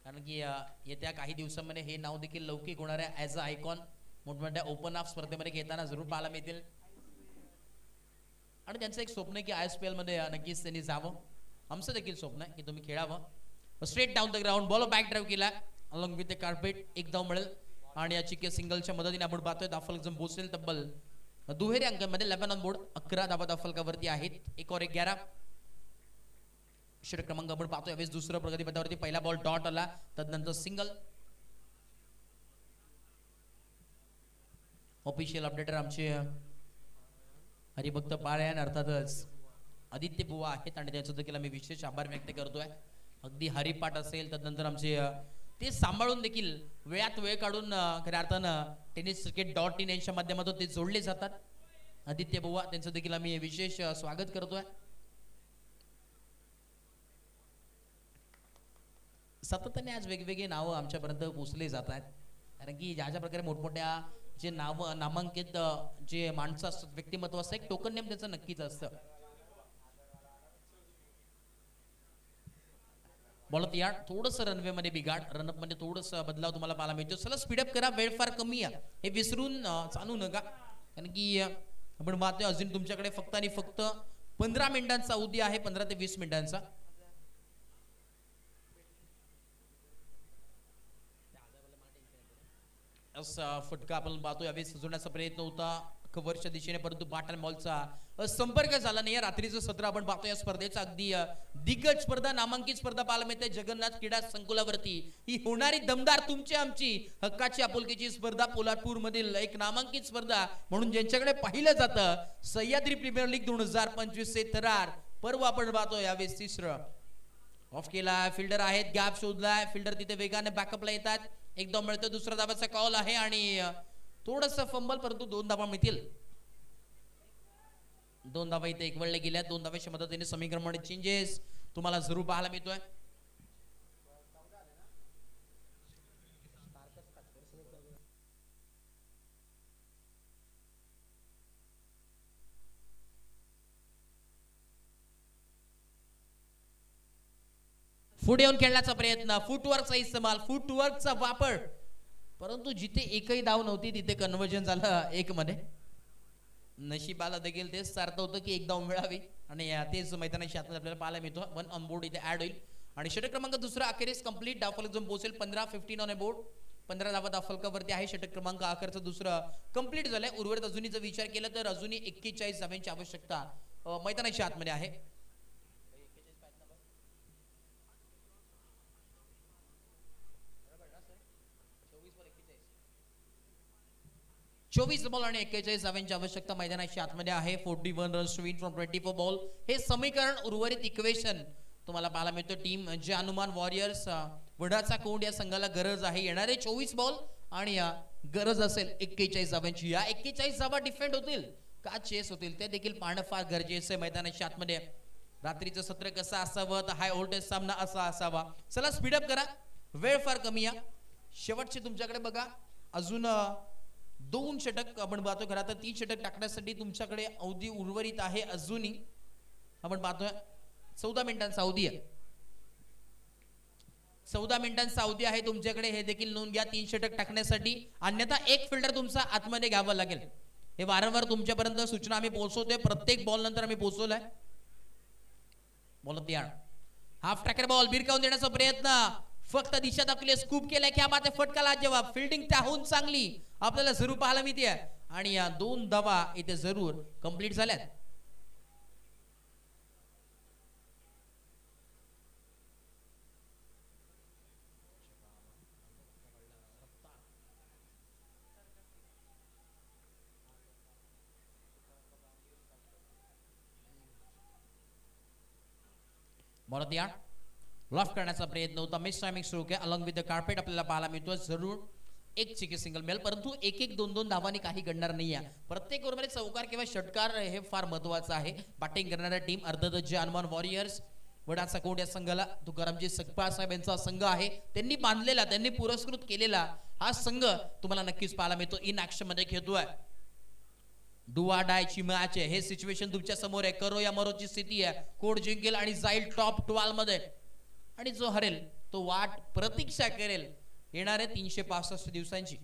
कारण की येत्या काही दिवसांमध्ये हे नाव देखील लौकिक होणार आहे. ॲज अ आयकॉन मोठमोठ्या ओपन ऑफ स्पर्धेमध्ये घेताना जरूर पाहायला मिळतील. आणि त्यांचं एक स्वप्न आहे की ISPL मध्ये नक्कीच त्यांनी जावं. आमचं देखील स्वप्न आहे की तुम्ही खेळावं. Straight down the ground ball back drive केला अलॉंग विथ द कार्पेट. एक धाव मिळेल आणि याची के सिंगलच्या मदतीने आपण पाहतोय धावफलक जम पोहोचेल तब्बल दुहेरी अंकांमध्ये 11 ऑन बोर्ड. 11 धावा धावफलकावरती आहेत. 1 और 11. षटक क्रमांक आपण पाहतोय यावेळेस दुसरं प्रगतीपथावरती. पहिला बॉल डॉट आला, तदनंतर सिंगल. ऑफिशियल अपडेटर आमचे हरिभक्त पाळ्यान अर्थातच आदित्य बुवा आहेत आणि त्याचं देखील आम्ही विशेष आभार व्यक्त करतोय. अगदी हरिपाठ असेल तदनंतर आमचे ते सांभाळून देखील वेळात वेळ काढून खऱ्या अर्थानं tennis.cricket.in यांच्या माध्यमातून ते जोडले जातात. आदित्य बुवा त्यांचं देखील आम्ही विशेष स्वागत करतोय. सातत्याने आज वेगवेगळी नावं आमच्यापर्यंत पोचले जात आहेत. कारण की ज्या ज्या प्रकारे मोठमोठ्या जे नामांकित जे माणसं असतात, व्यक्तिमत्व असतं, एक टोकन नेम त्याचं नक्कीच असतं. बॉल तयार. थोडंसं रनवे मध्ये बिघाड, रनअप मध्ये थोडंसं बदलाव तुम्हाला पाहायला मिळतो. चला स्पीडअप करा, वेळ फार कमी आहे हे विसरून चालू नका. कारण की आपण पाहतोय अजून तुमच्याकडे फक्त आणि फक्त 15 मिनिटांचा अवधी आहे. 15 ते 20 मिनिटांचा. फटका आपण पाहतोय यावेळी सजवण्याचा प्रयत्न होता कव्हरच्या दिशेने परंतु बाटन बॉलचा संपर्क झाला नाही. रात्रीचं सत्र आपण पाहतोय या स्पर्धेचा अगदी दिग्गज स्पर्धा, नामांकित स्पर्धा पाहायला मिळते जगन्नाथ क्रीडा संकुलावरती. ही होणारी दमदार तुमची आमची हक्काची आपुलकीची स्पर्धा पोलादपूर मधील एक नामांकित स्पर्धा म्हणून ज्यांच्याकडे पाहिलं जातं सह्याद्री प्रीमियर लीग 2025 चे थरार पर्व आपण पाहतोय यावेळी. तिसरं ऑफ केला, फिल्डर आहेत, गॅप शोधलाय, फिल्डर तिथे वेगाने बॅकअपला येतात. एक धाव मिळतो, दुसरा धावाचा कॉल आहे आणि थोडस फंबल परंतु 2 धावा मिळतील. 2 धावा इथे एक वेळेला गेल्या. 2 धावाच्या मदतीने समीकरण चेंजेस तुम्हाला जरूर पाहायला मिळतोय. पुढे येऊन खेळण्याचा प्रयत्न, फुटवर्कचा इस्तेमाल, फुटवर्कचा वापर परंतु जिथे एकही धाव नव्हती तिथे कन्व्हर्जन झालं एक मध्ये. नशिबाला देखील तेच सार्थ होतं की एक धाव मिळावी आणि तेच मैदानाची आतमध्ये आपल्याला पाहायला मिळतो. वन ऑन बोर्ड इथे ऍड होईल आणि षटक क्रमांक दुसरा अखेरीस कंप्लीट. डावफलक जो पोहोचेल 15-15 ऑन अ बोर्ड. 15 धावा डावफलकावरती आहे. षटक क्रमांक आखरचं दुसरं कंप्लीट झालंय. उर्वरित अजूनही जर विचार केला तर अजूनही 41 धाव्यांची आवश्यकता मैदानाच्या आतमध्ये आहे. 24 बॉल आणि 41 धाव्यांची आवश्यकता मैदानाच्या आतमध्ये आहे. 41 runs to win from 24 ball. हे समीकरण उर्वरित इक्वेशन तुम्हाला पाहायला मिळतो. टीम जे हनुमान वॉरियर्स वडाचा कोंड या संघाला गरज आहे येणारे 24 बॉल आणि गरज असेल 41 धाव्यांची. या 41 धावा डिफेंड होतील का चेस होतील ते देखील पाहणं फार गरजेचं आहे मैदानाच्या आतमध्ये. रात्रीचं सत्र कसं असावं तर हाय व्होल्टेज सामना असा असावा. चला स्पीडअप करा, वेळ फार कमी आहे. शेवटचे तुमच्याकडे बघा अजून 2 षटक आपण पाहतो. खरं तर 3 षटक टाकण्यासाठी तुमच्याकडे अवधी उर्वरित आहे. अजूनही आपण पाहतोय 14 मिनिटांचा अवधी आहे. 14 मिनिटांचा अवधी आहे तुमच्याकडे. हे देखील नोंद घ्या 3 षटक टाकण्यासाठी. अन्यथा एक फिल्डर तुमचा आतमध्ये घ्यावा लागेल. हे वारंवार तुमच्यापर्यंत सूचना आम्ही पोहोचवतोय. प्रत्येक बॉल नंतर आम्ही पोहोचवलाय. बॉल तयार. हाफ ट्रॅकर बॉल भिरकावून देण्याचा प्रयत्न. फक्त दिशा दाखवली, स्कूप केलाय. क्या बात आहे. फटकाला जवाब. फिल्डिंग त्याहून चांगली आपल्याला जरूर पाहायला मिळते आणि या 2 धावा इथे जरूर कंप्लीट झाल्यात. बॉल लॉफ्ट करण्याचा प्रयत्न होता. मिस टायमिंग सुरू केला अलॉंग विथ द कार्पेट आपल्याला पाहायला मिळतो. जरूर एक चिकी सिंगल मिळेल परंतु 1-1 2-2 धावांनी काही घडणार नाहीये. प्रत्येक ओव्हरमध्ये चौकार किंवा षटकार हे फार महत्वाचं आहे. बॅटिंग करणाऱ्या टीम अर्थातच जे हनुमान वॉरियर्स वडाचा कोंड या संघाला तुकारामजी सकपाळ साहेब यांचा संघ आहे. त्यांनी बांधलेला त्यांनी पुरस्कृत केलेला हा संघ तुम्हाला नक्कीच पाहायला मिळतो. इन ऍक्शन मध्ये खेळतोय. डुआ डायची मॅच आहे. हे सिच्युएशन तुमच्या समोर आहे. करो या मरोची स्थिती आहे. कोड जिंकेल आणि जाईल टॉप 12 मध्ये आणि जो हरेल तो वाट प्रतीक्षा करेल येणाऱ्या 365 दिवसांची.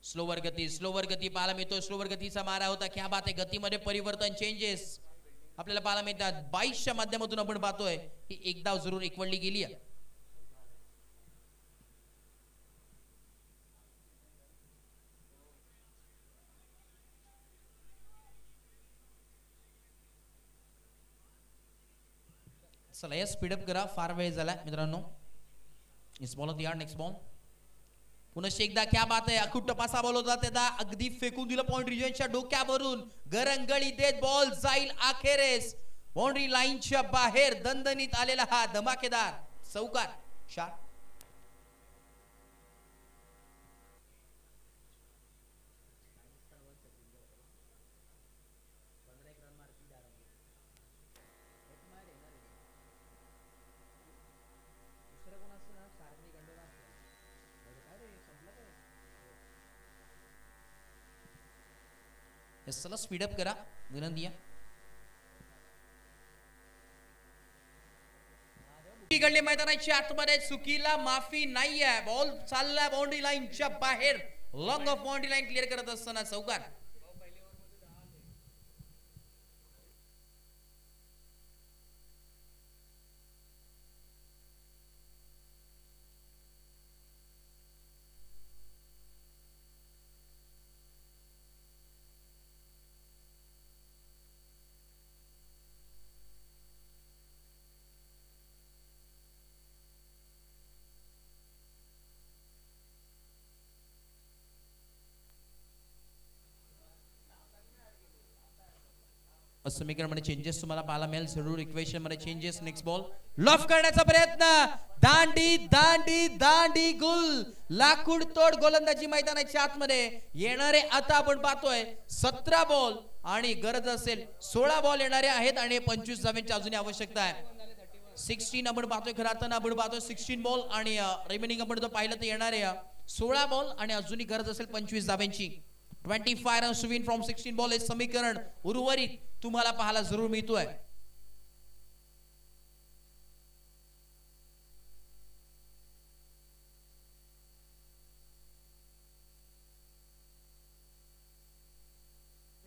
स्लोवर गती पाहायला मिळतो. स्लोवर गतीचा मारा होता. क्या बात आहे. गतीमध्ये परिवर्तन चेंजेस आपल्याला पाहायला मिळतात. 22च्या माध्यमातून आपण पाहतोय की एक धाव जरूर एकवडली गेली आहे. चला या स्पीडअप करा, फार वेळ झाला मित्रांनो. इस ball on the yard. Next ball पुन्हा एकदा. क्या बात आहे. अखूट टपासा बॉल होता त्याला अगदी फेकून दिलं पॉइंट रिजनच्या डोक्यावरून. गरंगळी देत बॉल जाईल अखेरेस बाउंड्री लाईनच्या बाहेर. दणदणीत आलेला हा धमाकेदार चौकार. चार चला स्पीडअप करा विनंती आहे. इकडले मैदानाच्या आतमध्ये चुकीला माफी नाहीये. बॉल चालला बाउंड्री लाईनच्या बाहेर. Long of boundary line clear करत असताना चौकार. समीकरण मध्ये चेंजेस तुम्हाला पाहायला मिळेल. जरूर इक्वेशन मध्ये चेंजेस. नेक्स्ट बॉल लॉफ करण्याचा प्रयत्न. दांडी दांडी दांडी गुल. लाकूड तोड गोलंदाजी मैदानाच्या आतमध्ये येणारे. आता आपण पाहतोय 17 बॉल आणि गरज असेल 16 बॉल येणारे आहेत आणि 25 धाव्यांची अजूनही आवश्यकता आहे. 16 आपण पाहतोय. खरं आता आपण पाहतोय 16 बॉल आणि रिमेनिंग आपण जर पाहिलं तर येणारे 16 बॉल आणि अजूनही गरज असेल 25 धाव्यांची. 25 runs to win from 16 ball हे समीकरण उर्वरित तुम्हाला पाहायला जरूर मिळतोय.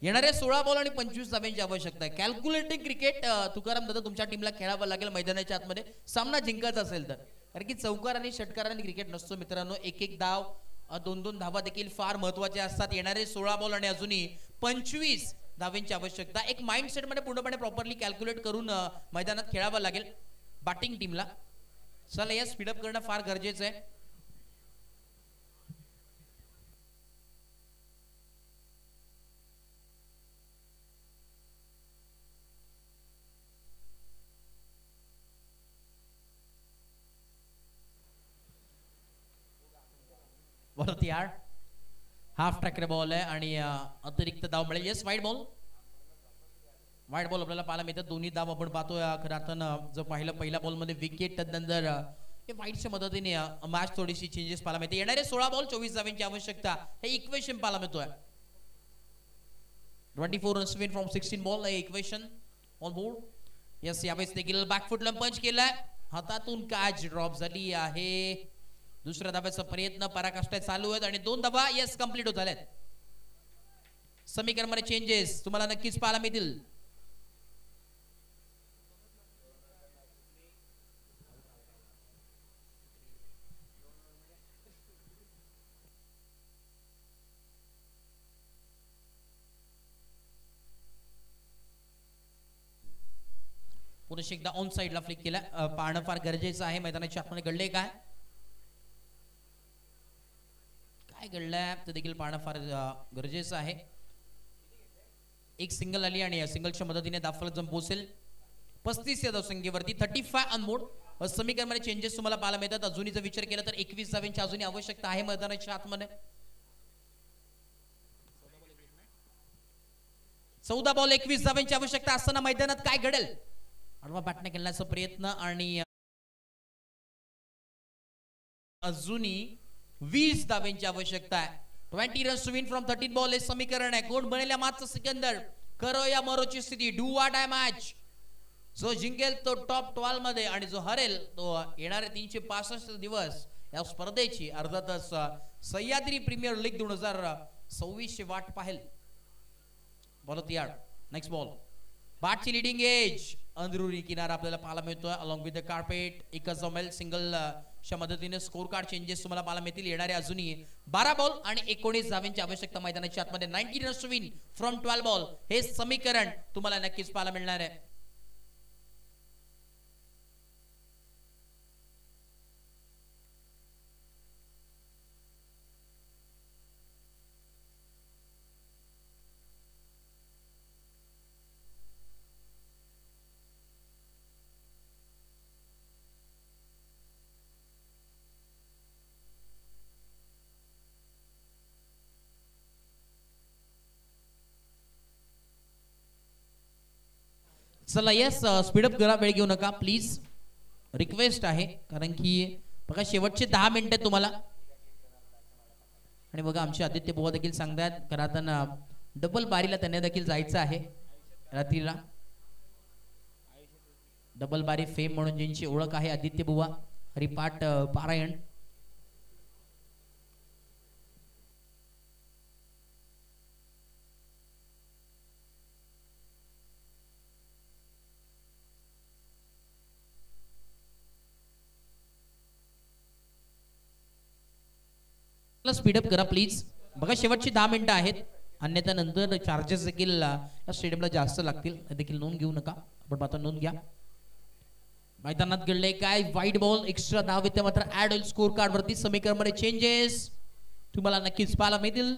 येणारे 16 बॉल आणि 25 धाव्यांची आवश्यकता आहे. कॅल्क्युलेटिंग क्रिकेट तुकाराम दादा तुमच्या टीमला खेळावं लागेल मैदानाच्या आतमध्ये सामना जिंकायचा असेल तर, कारण की चौकार आणि षटकाराने क्रिकेट नसतो मित्रांनो. एक एक धाव 2-2 धावा देखील फार महत्वाच्या असतात. येणारे 16 बॉल आणि अजूनही 25 धाव्यांची आवश्यकता. एक माइंडसेट मध्ये पूर्णपणे प्रॉपरली कॅल्क्युलेट करून मैदानात खेळावं लागेल बॅटिंग टीमला. चला या स्पीडअप करणं फार गरजेचं आहे. परत यार हाफ ट्रॅकर बॉल आहे आणि अतिरिक्त धाव मिळेल. येस वाईट बॉल आपल्याला पाहायला मिळतात. दोन्ही धाव आपण पाहतोय. खरं आता जो पहिल्या बॉल मध्ये विकेट नंतर वाईटच्या मदतीने मॅच थोडीशी चेंजेस पाहायला मिळते. येणारे 16 बॉल 24 धावांची आवश्यकता हे इक्वेशन पाहायला मिळतोय. 24 रन्स विन फ्रॉम 16 बॉल हे इक्वेशन ऑन बोर्ड. यस यावेळेस देखील बॅकफुटला पंच केलाय. हातातून कॅच ड्रॉप झाली आहे. दुसऱ्या धाब्याचा प्रयत्न पराकाष्ठा चालू आहेत आणि 2 धाबा यस कंप्लीट होत आल्यात. समीकरण मध्ये चेंजेस तुम्हाला नक्कीच पाहायला मिळतील. पुन्हा एकदा ऑन साइडला फ्लिक केला. पाहणं फार गरजेचं आहे. मैदानाच्या आतमध्ये घडले काय घडलंय ते देखील पाहणं फार गरजेचं आहे. एक सिंगल आली आणि सिंगलच्या मदतीने दाफल जम पोहोचेल 35 या धावसंख्येवरती. 35 ऑन बोर्ड. समीकरण मध्ये चेंजेस तुम्हाला पाहायला मिळतात. अजूनही जर विचार केला तर 21 धावांची अजूनही आवश्यकता आहे मैदानाच्या आतमध्ये. 14 बॉल 21 धावांची आवश्यकता असताना मैदानात काय घडेल. आडवा बॅटने खेळण्याचा प्रयत्न आणि अजूनही 20 धावांची आवश्यकता आहे. 20 runs to win from 13 ball हे समीकरण आहे. कोण बनेल मागचा सिकंदर. करो या मरोची स्थिती. Do what I match. जो जिंकेल तो टॉप 12 मध्ये आणि जो हरेल तो येणारे 365 दिवस या स्पर्धेची अर्थातच सह्याद्री प्रीमियर लीग 2026 वाट पाहेल. बॉल तयार. Next ball. बॅटची लिडिंग एज अंदरुनी किनारा आपल्याला पाहायला मिळतोय अलॉंग विथ द कार्पेट. एकच जमेल सिंगल च्या मदतीने स्कोर कार्ड चेंजेस तुम्हाला पाहायला मिळतील. येणारे अजूनही 12 बॉल आणि 19 धावांची आवश्यकता मैदानाच्या आतमध्ये. 90 runs to win from 12 ball हे समीकरण तुम्हाला नक्कीच पाहायला मिळणार आहे. चला यस स्पीडअप करा. वेळ घेऊ नका प्लीज. रिक्वेस्ट आहे कारण की बघा शेवटचे 10 मिनिटं तुम्हाला. आणि बघा आमचे आदित्य बुवा देखील सांगतात कारण डबल बारीला त्यांना देखील जायचं आहे रात्रीला. डबल बारी फेम म्हणून ज्यांची ओळख आहे आदित्य बुवा हरिपाठ पारायण. स्पीडअप करा प्लीज. बघा शेवटची 10 मिनिटं आहेत. अन्यथा नंतर चार्जेस देखील स्टेडियमला जास्त लागतील. देखील नोंद घेऊ नका. आपण आता नोंद घ्या. मैदानात घडले काय. वाईट बॉल एक्स्ट्रा धाव येते मात्र ऍड होईल स्कोर कार्ड वरती. समीकरण मध्ये चेंजेस तुम्हाला नक्कीच पाहायला मिळतील.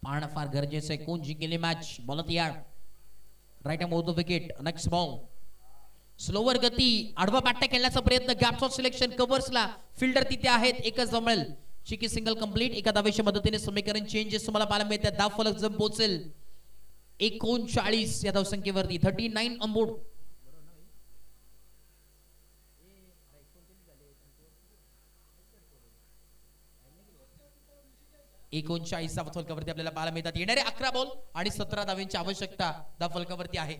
पाहणं फार गरजेचं आहे कोण जिंकेल मॅच. बॉल तयार. Right hand over the wicket. Next ball. Slower गती आडवा बॅटने खेळण्याचा प्रयत्न. गॅप्स ऑफ सिलेक्शन कव्हर्सला फिल्डर तिथे आहेत. एकच जमेल. Cheeky single complete. एका धावेच्या मदतीने समीकरण चेंजेस तुम्हाला पाहायला मिळतात. धाव फलक जम पोहोचेल 39 या धावसंख्येवरती. 39 ऑन बोर्ड. धाव फलकावरती आपल्याला पाहायला मिळतात. येणारे 11 बॉल आणि 17 धावांची आवश्यकता धाव फलकावरती आहे.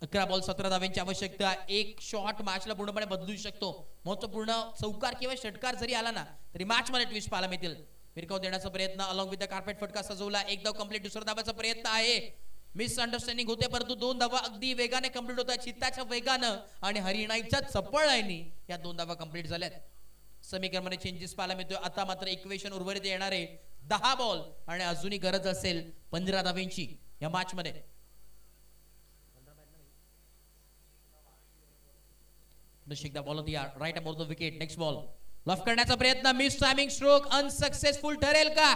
11 बॉल 17 धावांची आवश्यकता. एक शॉट मॅचला पूर्णपणे बदलू शकतो. महत्वपूर्ण चौकार किंवा षटकार जरी आला ना तरी मॅच मध्ये ट्विस्ट पाहायला मिळतील. फिरकाव देण्याचा प्रयत्न अलॉंग विथ द कार्पेट फटका सजवला. एक धाव कंप्लीट. दुसरा धावाचा प्रयत्न आहे. मिसअंडरस्टँडिंग होते परंतु 2 धावा अगदी वेगाने कंप्लीट होतात. चित्ताच्या वेगानं आणि हरिणाईच्या चपळाईने या 2 धावा कंप्लीट झाल्यात. समीकरणामध्ये चेंजेस पाहायला मिळतोय. आता मात्र इक्वेशन उर्वरित येणारे 10 बॉल आणि अजूनही गरज असेल 15 धावांची या मॅच मध्ये. एकदा बॉल होती right about the wicket. Next ball loft करण्याचा प्रयत्न. मिस टायमिंग स्ट्रोक अनसक्सेसफुल ठरेल का?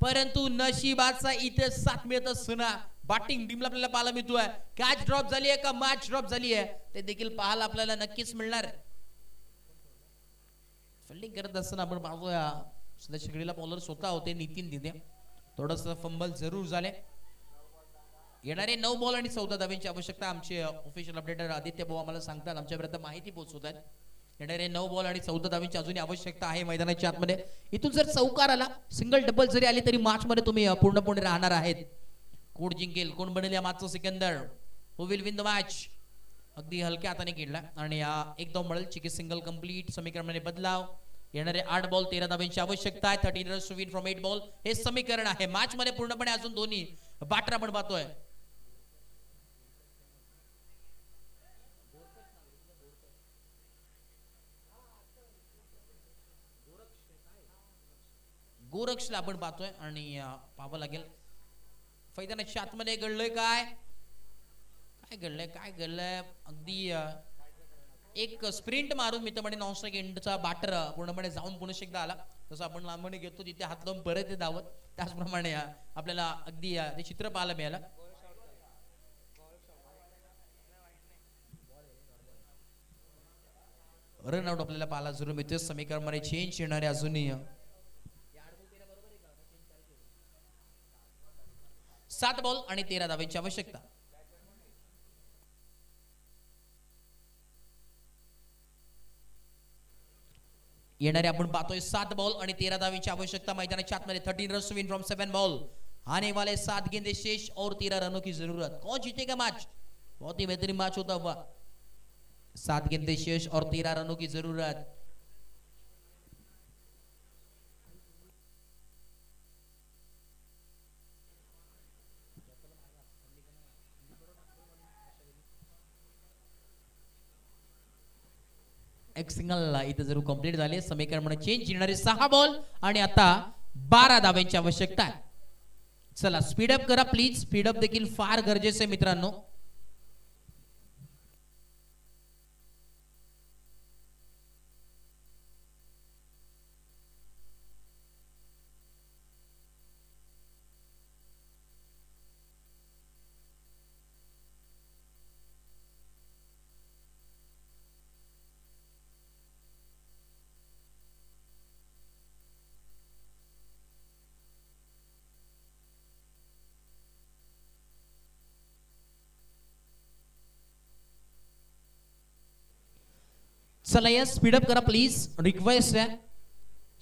परंतु नशिबाचा इथे साथ मिळत असताना बॅटिंग टीमला आपल्याला पाहायला मिळतोय. कॅच ड्रॉप झाली आहे का मॅच ड्रॉप झाली आहे ते देखील पाहायला आपल्याला नक्कीच मिळणार. फिल्डिंग करत असताना आपण पाहतोय सध्या शिकडीला बॉलर स्वतः होते नितीन दिदे. थोडस फंबल जरूर झाले. येणारे 9 बॉल आणि 14 धावांची आवश्यकता. आमचे ऑफिशियल अपडेटर आदित्य भाऊ आम्हाला सांगतात, आमच्यापर्यंत माहिती पोहोचवतात. येणारे 9 बॉल आणि 14 धावांची अजूनही आवश्यकता आहे मैदानाच्या आतमध्ये. इथून जर चौकार आला सिंगल डबल जरी आली तरी मॅच मध्ये तुम्ही पूर्णपणे राहणार आहेत. कोण जिंकेल, कोण बनेल या मॅचचा सिकंदर, who will win the match. अगदी हलक्या हाताने खेळला आणि एक धाव मिळेल. चिकी सिंगल कंप्लीट. समीकरणामध्ये बदलाव. येणारे 8 बॉल 13 धावांची आवश्यकता आहे. 13 runs to win from 8 ball हे समीकरण आहे. मॅच मध्ये पूर्णपणे अजून दोन्ही बॅटर आपण पाहतोय. गोरक्षला आपण पाहतोय आणि पाहावं लागेल मैदानाच्या आतमध्ये घडलंय काय घडलंय. अगदी एक स्प्रिंट मारून मी तर म्हणे नॉनस्ट्राइक एंडचा बॅटर पूर्णपणे जाऊन पुन्हा एकदा आला. जसं आपण लांबणे घेतो तिथे हात लावून परत धावत त्याचप्रमाणे आपल्याला अगदी ते चित्र पाहायला मिळालं. रन आउट आपल्याला पाहायला जरूर मिळते. समीकरणामध्ये चेंज येणारे अजूनही 7 बॉल आणि 13 धावांची आवश्यकता. येणारे आपण पाहतोय 7 बॉल आणि 13 धावांची आवश्यकता मैदानाच्या आतमध्ये. 13 रन्स विन फ्रॉम 7 बॉल. आने वाले 7 गेंदे शेष और 13 रनों की जरूरत. कौन जीतेगा मैच? बहुत ही बेहतरीन मैच होता हुआ. 7 गेंदे शेष और 13 रनों की जरूरत. एक सिंगल इथे जरूर कंप्लीट झाले. समीकरण चेंज. येणारे 6 बॉल आणि आता 12 धावांची आवश्यकता आहे. चला स्पीडअप करा प्लीज. स्पीडअप देखील फार गरजेचे मित्रांनो. चला या स्पीडअप करा प्लीज. रिक्वेस्ट आहे.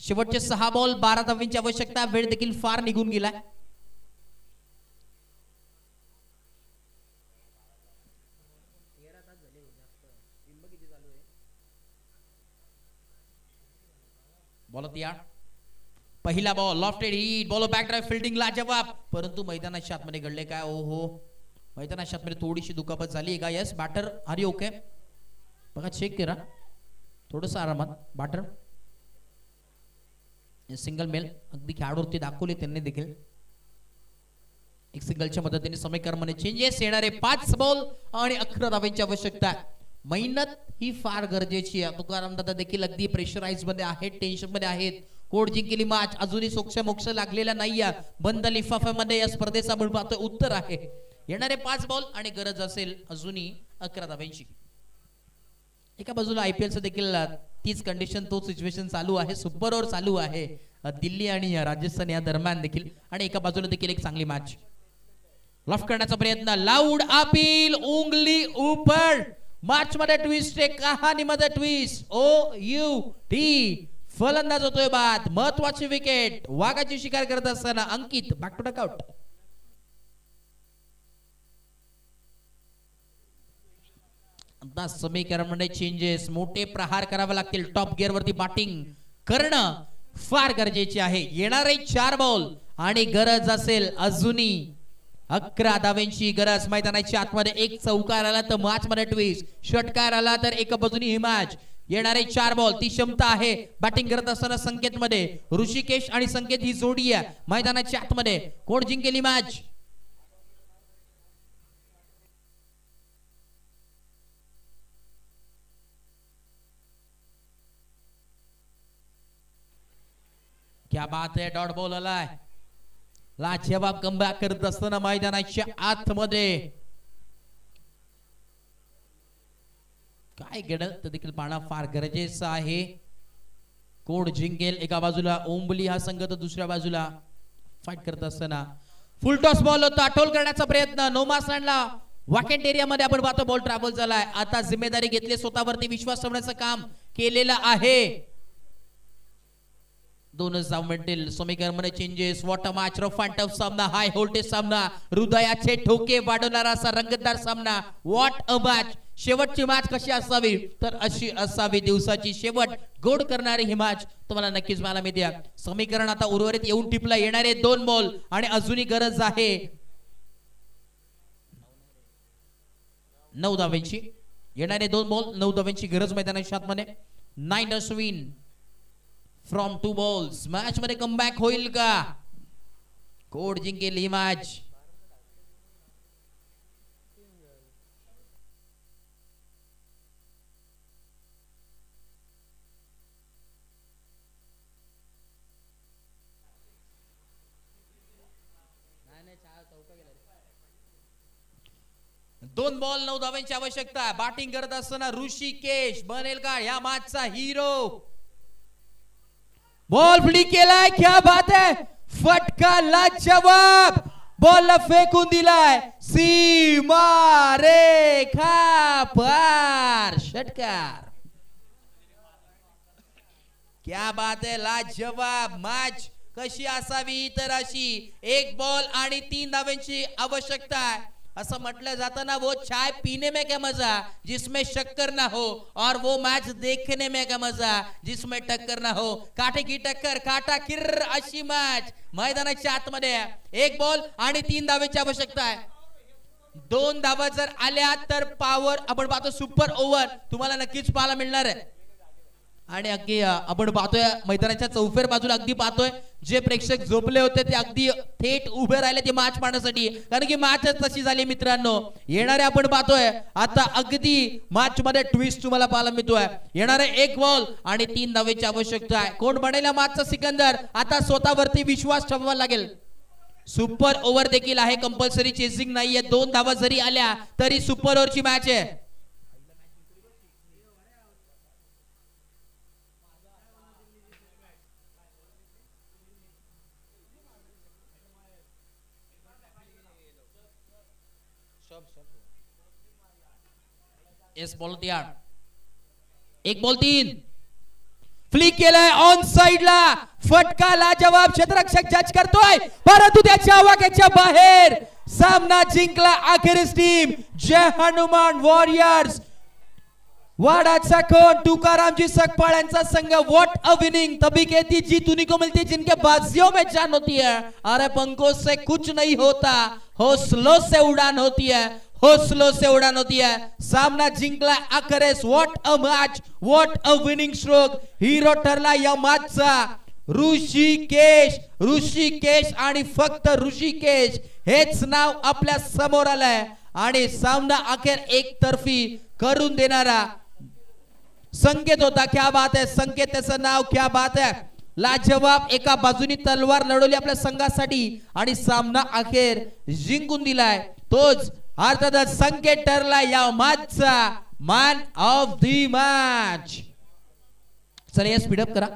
शेवटचे 6 बॉल 12 धावांची आवश्यकता. वेळ देखील फार निघून गेला. बॉल तयार. पहिला ball lofted hit. Ball back drive फिल्डिंगला जवाब. परंतु मैदानाच्या आतमध्ये घडले काय? ओहो मैदानाच्या आतमध्ये थोडीशी दुखापत झाली का? Yes batter are you okay? बघा चेक करा थोडस आरामात. बॅटर सिंगल मेल अगदी खेळाडूवरती दाखवले त्यांनी देखील. एक सिंगलच्या मदतीने समीकरणामध्ये चेंजेस. येणारे 5 बॉल आणि 11 धावांची आवश्यकता. मेहनत ही फार गरजेची आहे. तुकाराम दादा देखील अगदी प्रेशराइज मध्ये आहेत, टेन्शन मध्ये आहेत. कोण जिंकली मॅच अजूनही सोक्ष मोक्ष लागलेला नाहीये. बंद लिफाफ्यामध्ये या स्पर्धेचा आपण पाहतोय उत्तर आहे. येणारे 5 बॉल आणि गरज असेल अजूनही 11 धावांची. एका बाजूला आयपीएलचं देखील तीच कंडिशन तो सिच्युएशन चालू आहे. सुपर ओव्हर चालू आहे दिल्ली आणि राजस्थान या दरम्यान देखील. आणि एका बाजूला देखील एक चांगली मॅच. लॉफ करण्याचा प्रयत्न. Loud appeal. उंगली ऊपर. मॅच मध्ये ट्विस्ट आहे. कहाणीमध्ये ट्विस्ट. OUT फलंदाज होतोय बाद. महत्वाची विकेट. वाघाची शिकार करत असताना अंकित बॅक टू डकआउट. आता समीकरणामध्ये चेंजेस, मोठे प्रहार करावे लागतील. टॉप गिअर वरती बॅटिंग करणं फार गरजेचे आहे. येणारे 4 बॉल आणि गरज असेल अजूनही 11 धावांची गरज. मैदानाच्या आतमध्ये एक चौकार आला तर मॅच मध्ये ट्विस्ट, षटकार आला तर एका बाजूनी ही मॅच. येणारे 4 बॉल, ती क्षमता आहे बॅटिंग करत असताना संकेत मध्ये. ऋषिकेश आणि संकेत ही जोडी आहे मैदानाच्या आतमध्ये. कोण जिंकेल ही मॅच? क्या बात है, डॉट बॉल आलाय. लाजवाब कमबॅक करत असताना मैदानाच्या आतमध्ये काय घडलं ते देखील पाहणं फार गरजेचं आहे. कोण जिंकेल? एका बाजूला ओंबली हा संघ तर दुसऱ्या बाजूला फाईट करत असताना फुल टॉस बॉल होता. टोल करण्याचा प्रयत्न नोमा स्टँडला वॅकेंट एरिया मध्ये आपण पाहतो बॉल ट्रॅव्हल झालाय. आता जिम्मेदारी घेतली, स्वतःवरती विश्वास ठेवण्याचं काम केलेलं आहे. दोनच धाव मिळतील. समीकरणामध्ये changes. What a match, rough and tough सामना, हाय व्होल्टेज सामना, हृदयाचे ठोके वाढवणारा असा रंगतदार सामना. What a match. शेवटची मॅच कशी असावी तर अशी असावी. दिवसाची शेवट गोड करणारी ही मॅच तुम्हाला नक्कीच पाहायला मिळते. समीकरण आता उर्वरित येऊन टिपला. येणारे 2 बॉल आणि अजूनही गरज आहे 9 धावांची. येणारे 2 बॉल 9 धावांची गरज मैदानाच्या आतमध्ये. 9 runs win from 2 balls. Match मध्ये कमबॅक होईल का? कोण जिंकेल ही मॅच? दोन बॉल 9 धावांची आवश्यकता. बॅटिंग करत असताना ऋषिकेश बनेल का या मॅचचा हिरो? बॉल फ्लिक केलाय. क्या बात है, फटका लाजवाब. बॉल फेकून दिलाय सीमा रेखा पार. षटकार. क्या बात है, लाजवाब. मॅच कशी असावी तर अशी. 1 बॉल आणि 3 धावांची आवश्यकता आहे. असं म्हटलं जातं ना, वो चाय पीने में क्या मजा जिसमें शक्कर ना हो, और वो मैच देखने में क्या मजा जिसमें टक्कर ना हो. काटे की टक्कर, काटा किर्र अशी मॅच मैदानाच्या आतमध्ये. 1 बॉल आणि 3 धावांची आवश्यकता आहे. 2 धावा जर आल्या तर पॉवर आपण पाहतो सुपर ओव्हर तुम्हाला नक्कीच पाहायला मिळणार आहे. आणि अगदी आपण पाहतोय मैदानाच्या चौफेर बाजूला अगदी पाहतोय जे प्रेक्षक झोपले होते ते अगदी थेट उभे राहिले ते मॅच पाहण्यासाठी, कारण की मॅचच तशी झाली मित्रांनो. येणारे आपण पाहतोय आता अगदी मॅच मध्ये ट्विस्ट तुम्हाला पाहायला मिळतोय. येणारे 1 बॉल आणि 3 धावेची आवश्यकता आहे. कोण बनेल मॅचचा सिकंदर? आता स्वतःवरती विश्वास ठेवावा लागेल. सुपर ओव्हर देखील आहे, कंपल्सरी चेसिंग नाहीये. 2 धावा जरी आल्या तरी सुपर ओव्हरची मॅच आहे. एस बॉल तयार. 1 बॉल 3 फ्लिक केलाय ऑन साइडला. फटका लाजवाब. क्षेत्ररक्षक जज करतोय परंतु त्याच्या आवाक्याच्या बाहेर. सामना जिंकला अखेरीस टीम जय हनुमान वॉरियर्स. वाडाचा कोण तुकारामजी सकपाळ यांचा संघ. What a winning. तभी कहती जीत उन्हीं को मिलती जिनके बाजियों में जान होती है. अरे पंखों से कुछ नहीं होता, हौसलों से उड़ान होती है, हौसलों से उड़ान होती है. सामना जिंकला अखेरीस. What a match, what a winning stroke. Hero ठरला या मॅचचा ऋषिकेश. ऋषिकेश आणि फक्त ऋषिकेश हेच नाव आपल्या समोर आलंय आणि सामना अखेर एकतर्फी करून देणारा संकेत होता. क्या बात है, संकेत त्याचं नाव. क्या बात है, लाजवाब. एका बाजूनी तलवार लढवली आपल्या संघासाठी आणि सामना अखेर जिंकून दिलाय. तोच अर्थातच संकेत ठरला या मॅचचा मॅन ऑफ द मॅच. चला या स्पीडअप करा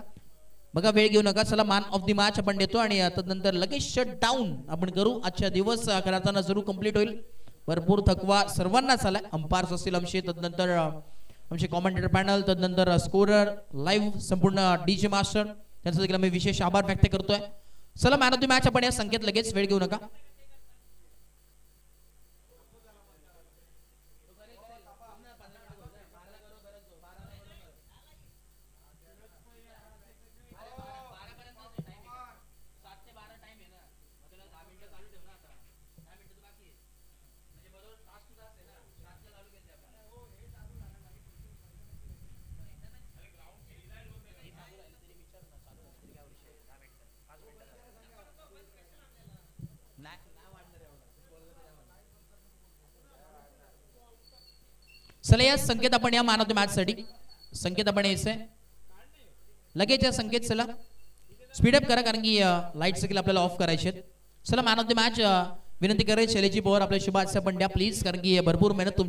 बघा, वेळ घेऊ नका. चला मॅन ऑफ द मॅच आपण देतो आणि तदनंतर लगेच शट डाऊन आपण करू. आजच्या दिवस कराताना जरूर कंप्लीट होईल. भरपूर थकवा सर्वांनाच आलाय. अंपायर्स असतील आमचे, तदनंतर आमचे कॉमेंटेटर पॅनल, तदनंतर स्कोरर, लाईव्ह संपूर्ण डीजे मास्टर, त्यांचा देखील आम्ही विशेष आभार व्यक्त करतोय. चला मॅन ऑफ द मॅच आपण या संकेत लगेच. वेळ घेऊ नका. चला या संकेत आपण या मॅन ऑफ द मॅच साठी संकेत आपण यायचंय लगेच या संकेत चला स्पीडअप करा कारण की लाईट सगळे आपल्याला ऑफ करायचे आहेत. चला मॅन ऑफ द मॅच विनंती करेल शैलेजी पवार आपल्या शुभाच्या पंड्या प्लीज कारण की भरपूर मेहनत तुमची